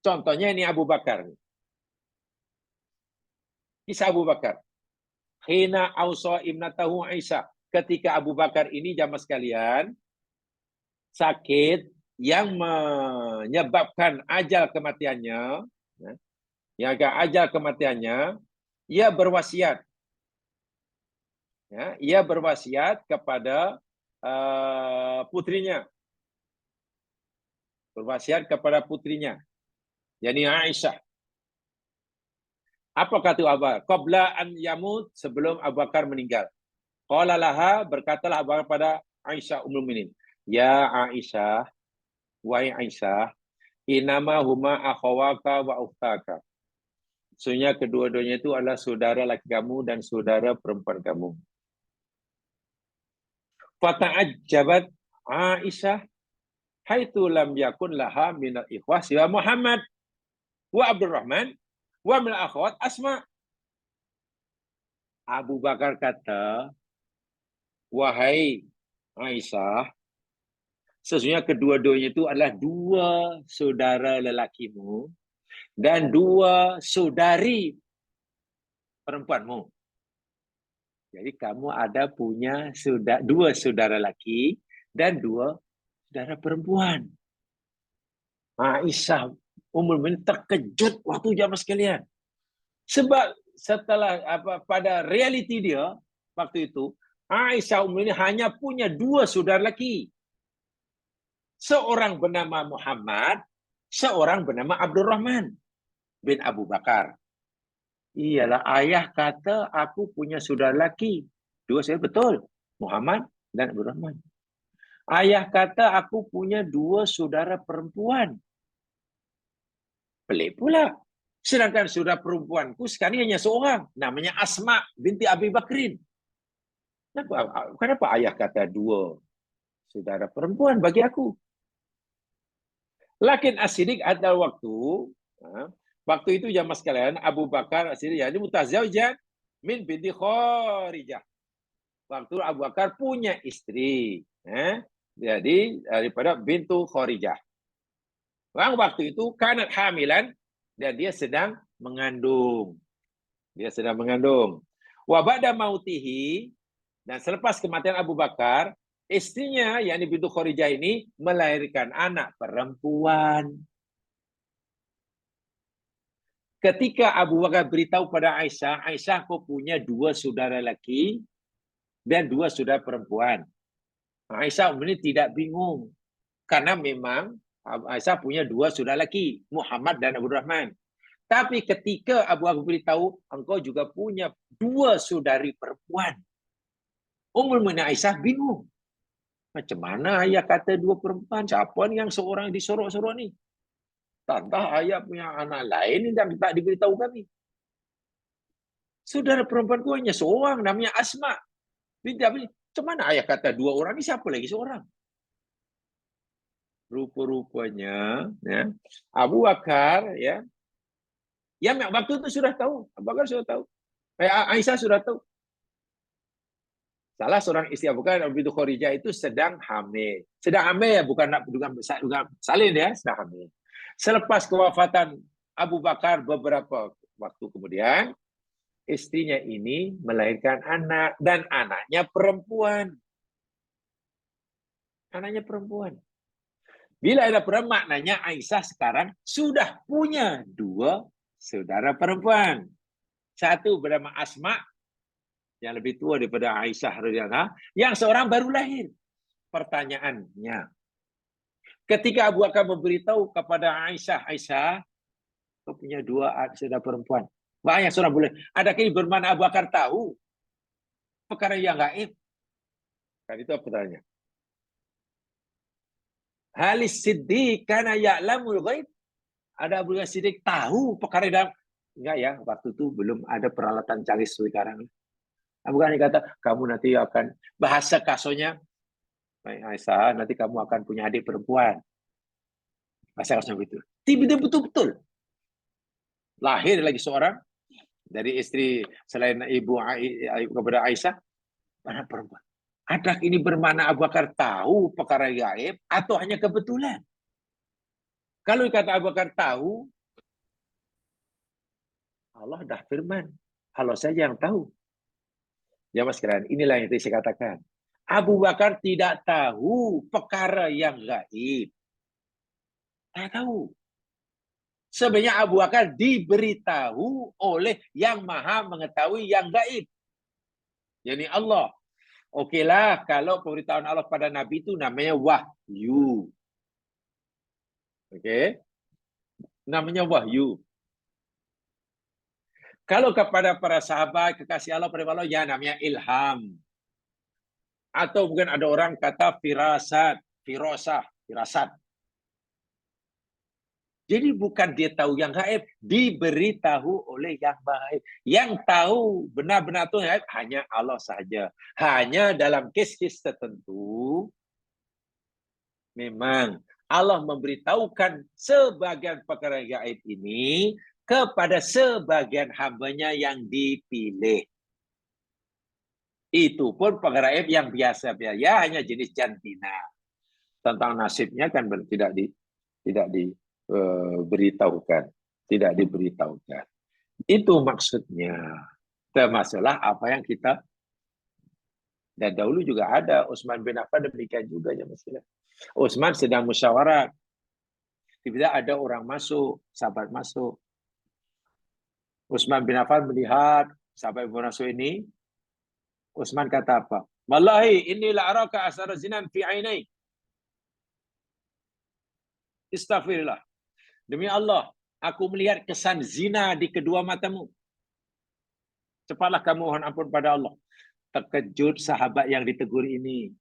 Contohnya ini Abu Bakar. Kisah Abu Bakar. Hina awsa ibnatahu Aisyah. Ketika Abu Bakar ini, jamaah sekalian, sakit yang menyebabkan ajal kematiannya, ia berwasiat. Ya, ia berwasiat kepada putrinya. Berwasiat kepada putrinya. Yani Aisyah. Apa kata Abu Bakar? Qabla an yamut, sebelum Abu Bakar meninggal. Qala laha, berkatalah Abu Bakar pada Aisyah Ummul Mukminin. Ya Aisyah, wahai Aisyah, inama huma akhawaka wa ukhtaka. Sesungguhnya kedua-duanya itu adalah saudara laki kamu dan saudara perempuan kamu. Fata'ajjabat Aisyah haitsu lam yakun laha minal ikhwah siwa Muhammad wa Abdurrahman wa min akhwat Asma. Abu Bakar kata, wahai Aisyah, sesungguhnya kedua-duanya itu adalah dua saudara lelakimu dan dua saudari perempuanmu. Jadi kamu ada punya dua saudara laki dan dua saudara perempuan. Aisyah Ummul Mukminin terkejut waktu jamaah sekalian. Sebab setelah pada realiti dia waktu itu, Aisyah Ummul Mukminin hanya punya dua saudara laki. Seorang bernama Muhammad, seorang bernama Abdurrahman bin Abu Bakar. Iyalah, ayah kata aku punya saudara laki. Dua saya betul, Muhammad dan Abdurrahman. Ayah kata aku punya dua saudara perempuan. Pelik pula. Sedangkan saudara perempuanku sekarang hanya seorang. Namanya Asma binti Abi Bakrin. Kenapa ayah kata dua saudara perempuan bagi aku? Lakin As-Siddiq ada waktu itu jamaah sekalian, Abu Bakar As-Siddiq jadi mutazawjan min binti Kharijah. Waktu Abu Bakar punya istri, jadi daripada bintu Kharijah. Waktu itu kanat hamilan dan dia sedang mengandung. Wa ba'da mautihi, dan selepas kematian Abu Bakar, istrinya yakni bintu Kharijah ini melahirkan anak perempuan. Ketika Abu Bakar beritahu pada Aisyah, Aisyah kau punya dua saudara laki dan dua saudara perempuan. Aisyah ini tidak bingung karena memang Aisyah punya dua saudara laki, Muhammad dan Abdurrahman. Tapi ketika Abu Bakar beritahu, engkau juga punya dua saudari perempuan, Ummul Mukminin Aisyah bingung. Macam mana ayah kata dua perempuan? Siapa ni yang seorang disorok-sorok ni? Tantah ayah punya anak lain yang tak diberitahu kami. Saudara perempuanku hanya seorang, namanya Asma. Macam mana ayah kata dua orang ni, siapa lagi seorang? Rupa-rupanya ya, Abu Bakar ya, yang waktu itu sudah tahu. Abu Bakar sudah tahu. Aisyah sudah tahu. Salah seorang istri Abu Bakar, Bintu Kharijah itu sedang hamil. Sedang hamil ya, bukan salin ya, sedang hamil. Selepas kewafatan Abu Bakar beberapa waktu kemudian, istrinya ini melahirkan anak dan anaknya perempuan. Anaknya perempuan. Bila ada perempuan, maknanya Aisyah sekarang sudah punya dua saudara perempuan. Satu bernama Asma, yang lebih tua daripada Aisyah radhiyallahu anha, yang seorang baru lahir. Pertanyaannya, ketika Abu Bakar memberitahu kepada Aisyah, kau punya dua saudara perempuan. Banyak seorang boleh. Adakah ini bermakna Abu Bakar tahu perkara yang gaib? Kan itu pertanyaan. Halis Siddiq kana ya'lamul ghaib? Ada Abu Bakar Siddiq tahu perkara dalam? Enggak ya, waktu itu belum ada peralatan canggih sekarang. Bukan kata kamu nanti akan bahasa kasonya, Aisyah, nanti kamu akan punya adik perempuan. Bahasa kasonya begitu. Tiba-tiba betul-betul lahir lagi seorang dari istri selain ibu kepada Aisyah, anak perempuan. Adakah ini bermakna Abu Bakar tahu perkara gaib atau hanya kebetulan? Kalau kata Abu Bakar tahu, Allah dah firman, Allah saja yang tahu. Jamaah sekalian, inilah yang saya katakan. Abu Bakar tidak tahu perkara yang gaib. Tak tahu. Sebenarnya Abu Bakar diberitahu oleh yang maha mengetahui yang gaib. Yani Allah. Okeylah, kalau pemberitahuan Allah pada Nabi itu namanya wahyu. Okey? Namanya wahyu. Kalau kepada para sahabat, kekasih Allah, pada Allah, ya namanya ilham. Atau mungkin ada orang kata firasat. firasat. Jadi bukan dia tahu yang gaib, diberitahu oleh yang gaib. Yang tahu benar-benar itu gaib hanya Allah saja. Hanya dalam kes-kes tertentu, memang Allah memberitahukan sebagian perkara gaib ini kepada sebagian hambanya yang dipilih. Itu pun perkara gaib yang biasa-biasa, ya hanya jenis jantina. Tentang nasibnya kan tidak diberitahukan, tidak diberitahukan. Itu maksudnya. Termasuklah apa yang kita, dan dahulu juga ada Utsman bin Affan demikian juga ya masalah. Utsman sedang musyawarah, tiba-tiba ada orang masuk, sahabat masuk. Utsman bin Affan melihat sahabat masuk ini. Utsman kata apa? Wallahi inni la araka asara zinan fi ainai. Astaghfirullah. Demi Allah, aku melihat kesan zina di kedua matamu. Cepatlah kamu mohon ampun pada Allah. Terkejut sahabat yang ditegur ini.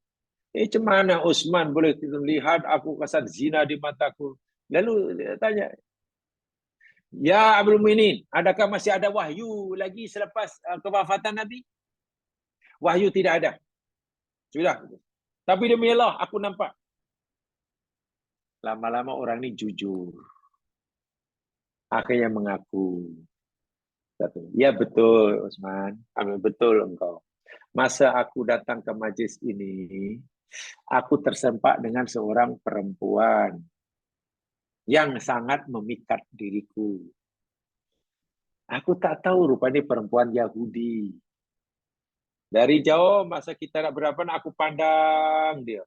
Macam mana Utsman boleh lihat aku kesan zina di mataku? Lalu dia tanya, ya Amirul Mukminin, adakah masih ada wahyu lagi selepas kewafatan Nabi? Wahyu tidak ada. Sudah. Tapi demi Allah, aku nampak. Lama-lama orang ini jujur. Akhirnya mengaku. Ya betul Utsman, betul engkau. Masa aku datang ke majlis ini, aku tersempak dengan seorang perempuan yang sangat memikat diriku. Aku tak tahu rupanya perempuan Yahudi. Dari jauh masa kita nak berhadapan, aku pandang dia.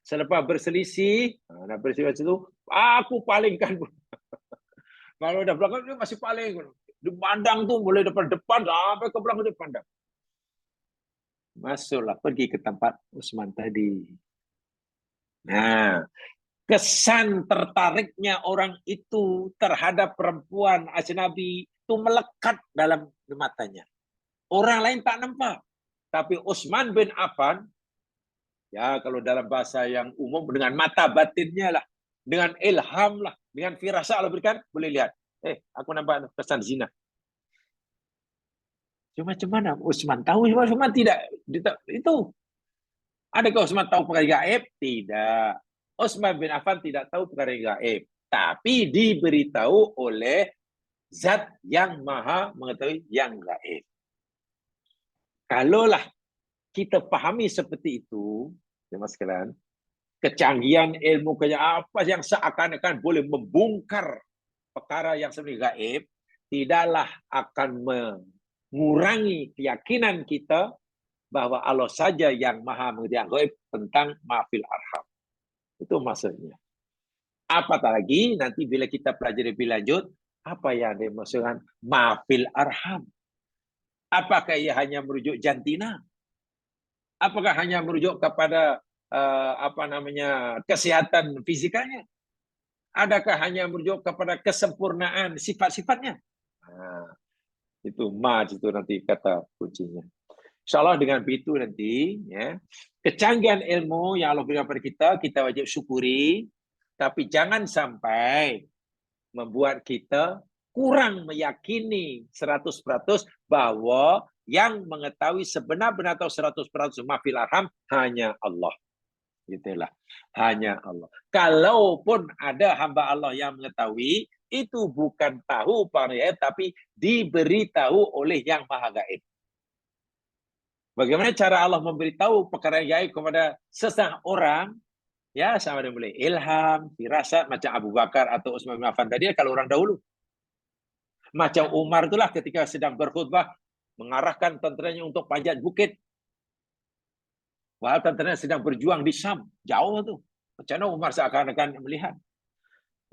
Selepas berselisih, nak berselisih itu, aku palingkan. Kalau dah belakang dia masih paling. Dia pandang tu boleh depan sampai ke belakang dia pandang. Masuklah pergi ke tempat Utsman tadi. Nah, kesan tertariknya orang itu terhadap perempuan ajnabi itu melekat dalam matanya. Orang lain tak nampak. Tapi Utsman bin Affan, ya kalau dalam bahasa yang umum dengan mata batinnya lah, dengan ilham lah, dengan firasat Allah berikan, boleh lihat. Aku nampak kesan zina. Cuma macam mana Utsman tahu? Utsman tidak. Itu. Adakah Utsman tahu perkara gaib? Tidak. Utsman bin Affan tidak tahu perkara gaib. Tapi diberitahu oleh Zat yang maha mengetahui yang gaib. Kalaulah kita pahami seperti itu, jemaah sekalian, kecanggihan ilmu apa yang seakan-akan boleh membongkar perkara yang sebenarnya gaib, tidaklah akan mengurangi keyakinan kita bahwa Allah saja yang maha mengetahui gaib tentang mafil arham. Itu maksudnya. Apatah lagi nanti bila kita pelajari lebih lanjut, apa yang dimaksudkan mafil arham? Apakah ia hanya merujuk jantina? Apakah hanya merujuk kepada kesehatan fisikanya? Adakah hanya merujuk kepada kesempurnaan sifat-sifatnya? Itu itu nanti kata kuncinya. InsyaAllah dengan begitu nanti, ya, kecanggihan ilmu yang Allah berikan kepada kita wajib syukuri, tapi jangan sampai membuat kita kurang meyakini 100% bahwa yang mengetahui sebenar-benar atau 100% mafil arham hanya Allah. Itulah, hanya Allah. Kalaupun ada hamba Allah yang mengetahui, itu bukan tahu perkara, tapi diberitahu oleh yang maha gaib. Bagaimana cara Allah memberitahu perkara gaib kepada seseorang? Ya, sama dengan boleh ilham, firasat macam Abu Bakar atau Utsman bin Affan tadi kalau orang dahulu. Macam Umar itulah ketika sedang berkhutbah mengarahkan tenteranya untuk panjat bukit. Wah, tenteranya sedang berjuang di Syam, jauh tu. Macam mana Umar seakan-akan melihat.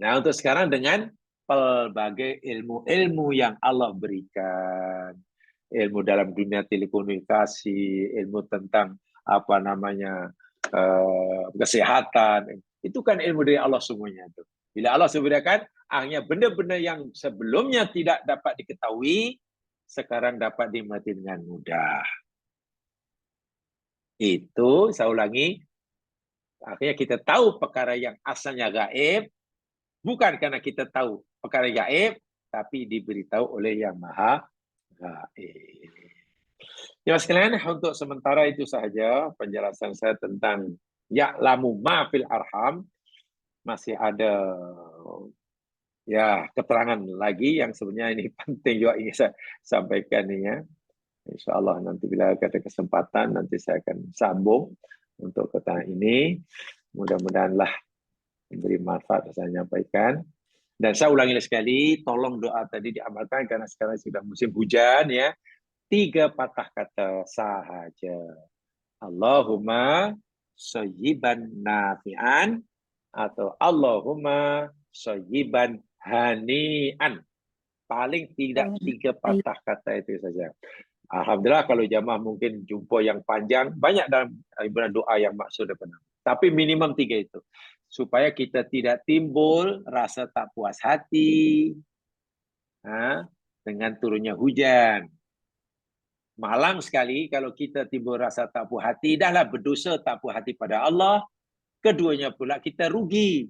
Nah, untuk sekarang dengan pelbagai ilmu-ilmu yang Allah berikan, ilmu dalam dunia telekomunikasi, ilmu tentang kesehatan, itu kan ilmu dari Allah semuanya itu. Bila Allah sebutkan, hanya benda-benda yang sebelumnya tidak dapat diketahui, sekarang dapat dimengerti dengan mudah. Itu, saya ulangi, Akhirnya kita tahu perkara yang asalnya gaib, bukan karena kita tahu perkara gaib, tapi diberitahu oleh Yang Maha Gaib. Ya sekalian, untuk sementara itu sahaja penjelasan saya tentang ya'lamu ma fil arham. Masih ada ya keterangan lagi yang sebenarnya ini penting juga ingin saya sampaikan ini ya. InsyaAllah nanti bila ada kesempatan nanti saya akan sambung untuk keterangan ini. Mudah-mudahanlah memberi manfaat saya nyampaikan. Dan saya ulangi sekali, tolong doa tadi diamalkan karena sekarang sudah musim hujan ya. 3 patah kata sahaja. Allahumma sayyiban nafi'an atau Allahumma sayyiban hani'an. Paling tidak 3 patah kata itu saja. Alhamdulillah kalau jamaah mungkin jumpa yang panjang, banyak dalam ibadah doa yang maksud benar. Tapi minimum 3 itu. Supaya kita tidak timbul rasa tak puas hati dengan turunnya hujan. Malang sekali kalau kita timbul rasa tak puas hati, dahlah berdosa tak puas hati pada Allah. Keduanya pula kita rugi.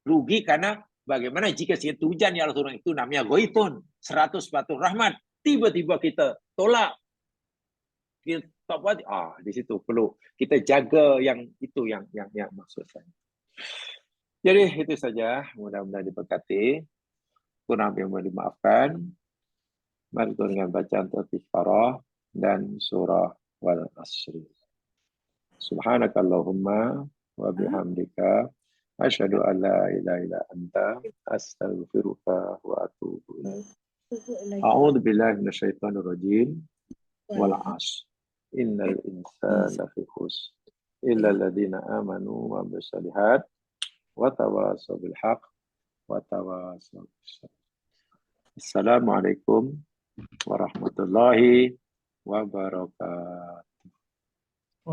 Rugi karena bagaimana jika situ hujan yang turun itu namanya ghaithun, 100 batu rahmat. Tiba-tiba kita tolak. Kita tak puas, di situ perlu kita jaga yang itu yang maksud saya. Jadi itu saja, mudah-mudahan diberkati. Kurang yang mau dimaafkan. Mari kita dengan bacaan Al-Fatihah dan surah Wal Asri. Subhanakallahumma wa bihamdika asyhadu an la ilaha illa anta astaghfiruka wa atubu ilaik. A'udzu billahi minasyaitonir rajim. Wal 'ashr. Innal insana lafi khusr illa alladziina aamanu wa 'amilus shalihaat wa tawassaw bil haqq wa tawassaw bis sabr. Assalamualaikum warahmatullahi wabarakatuh.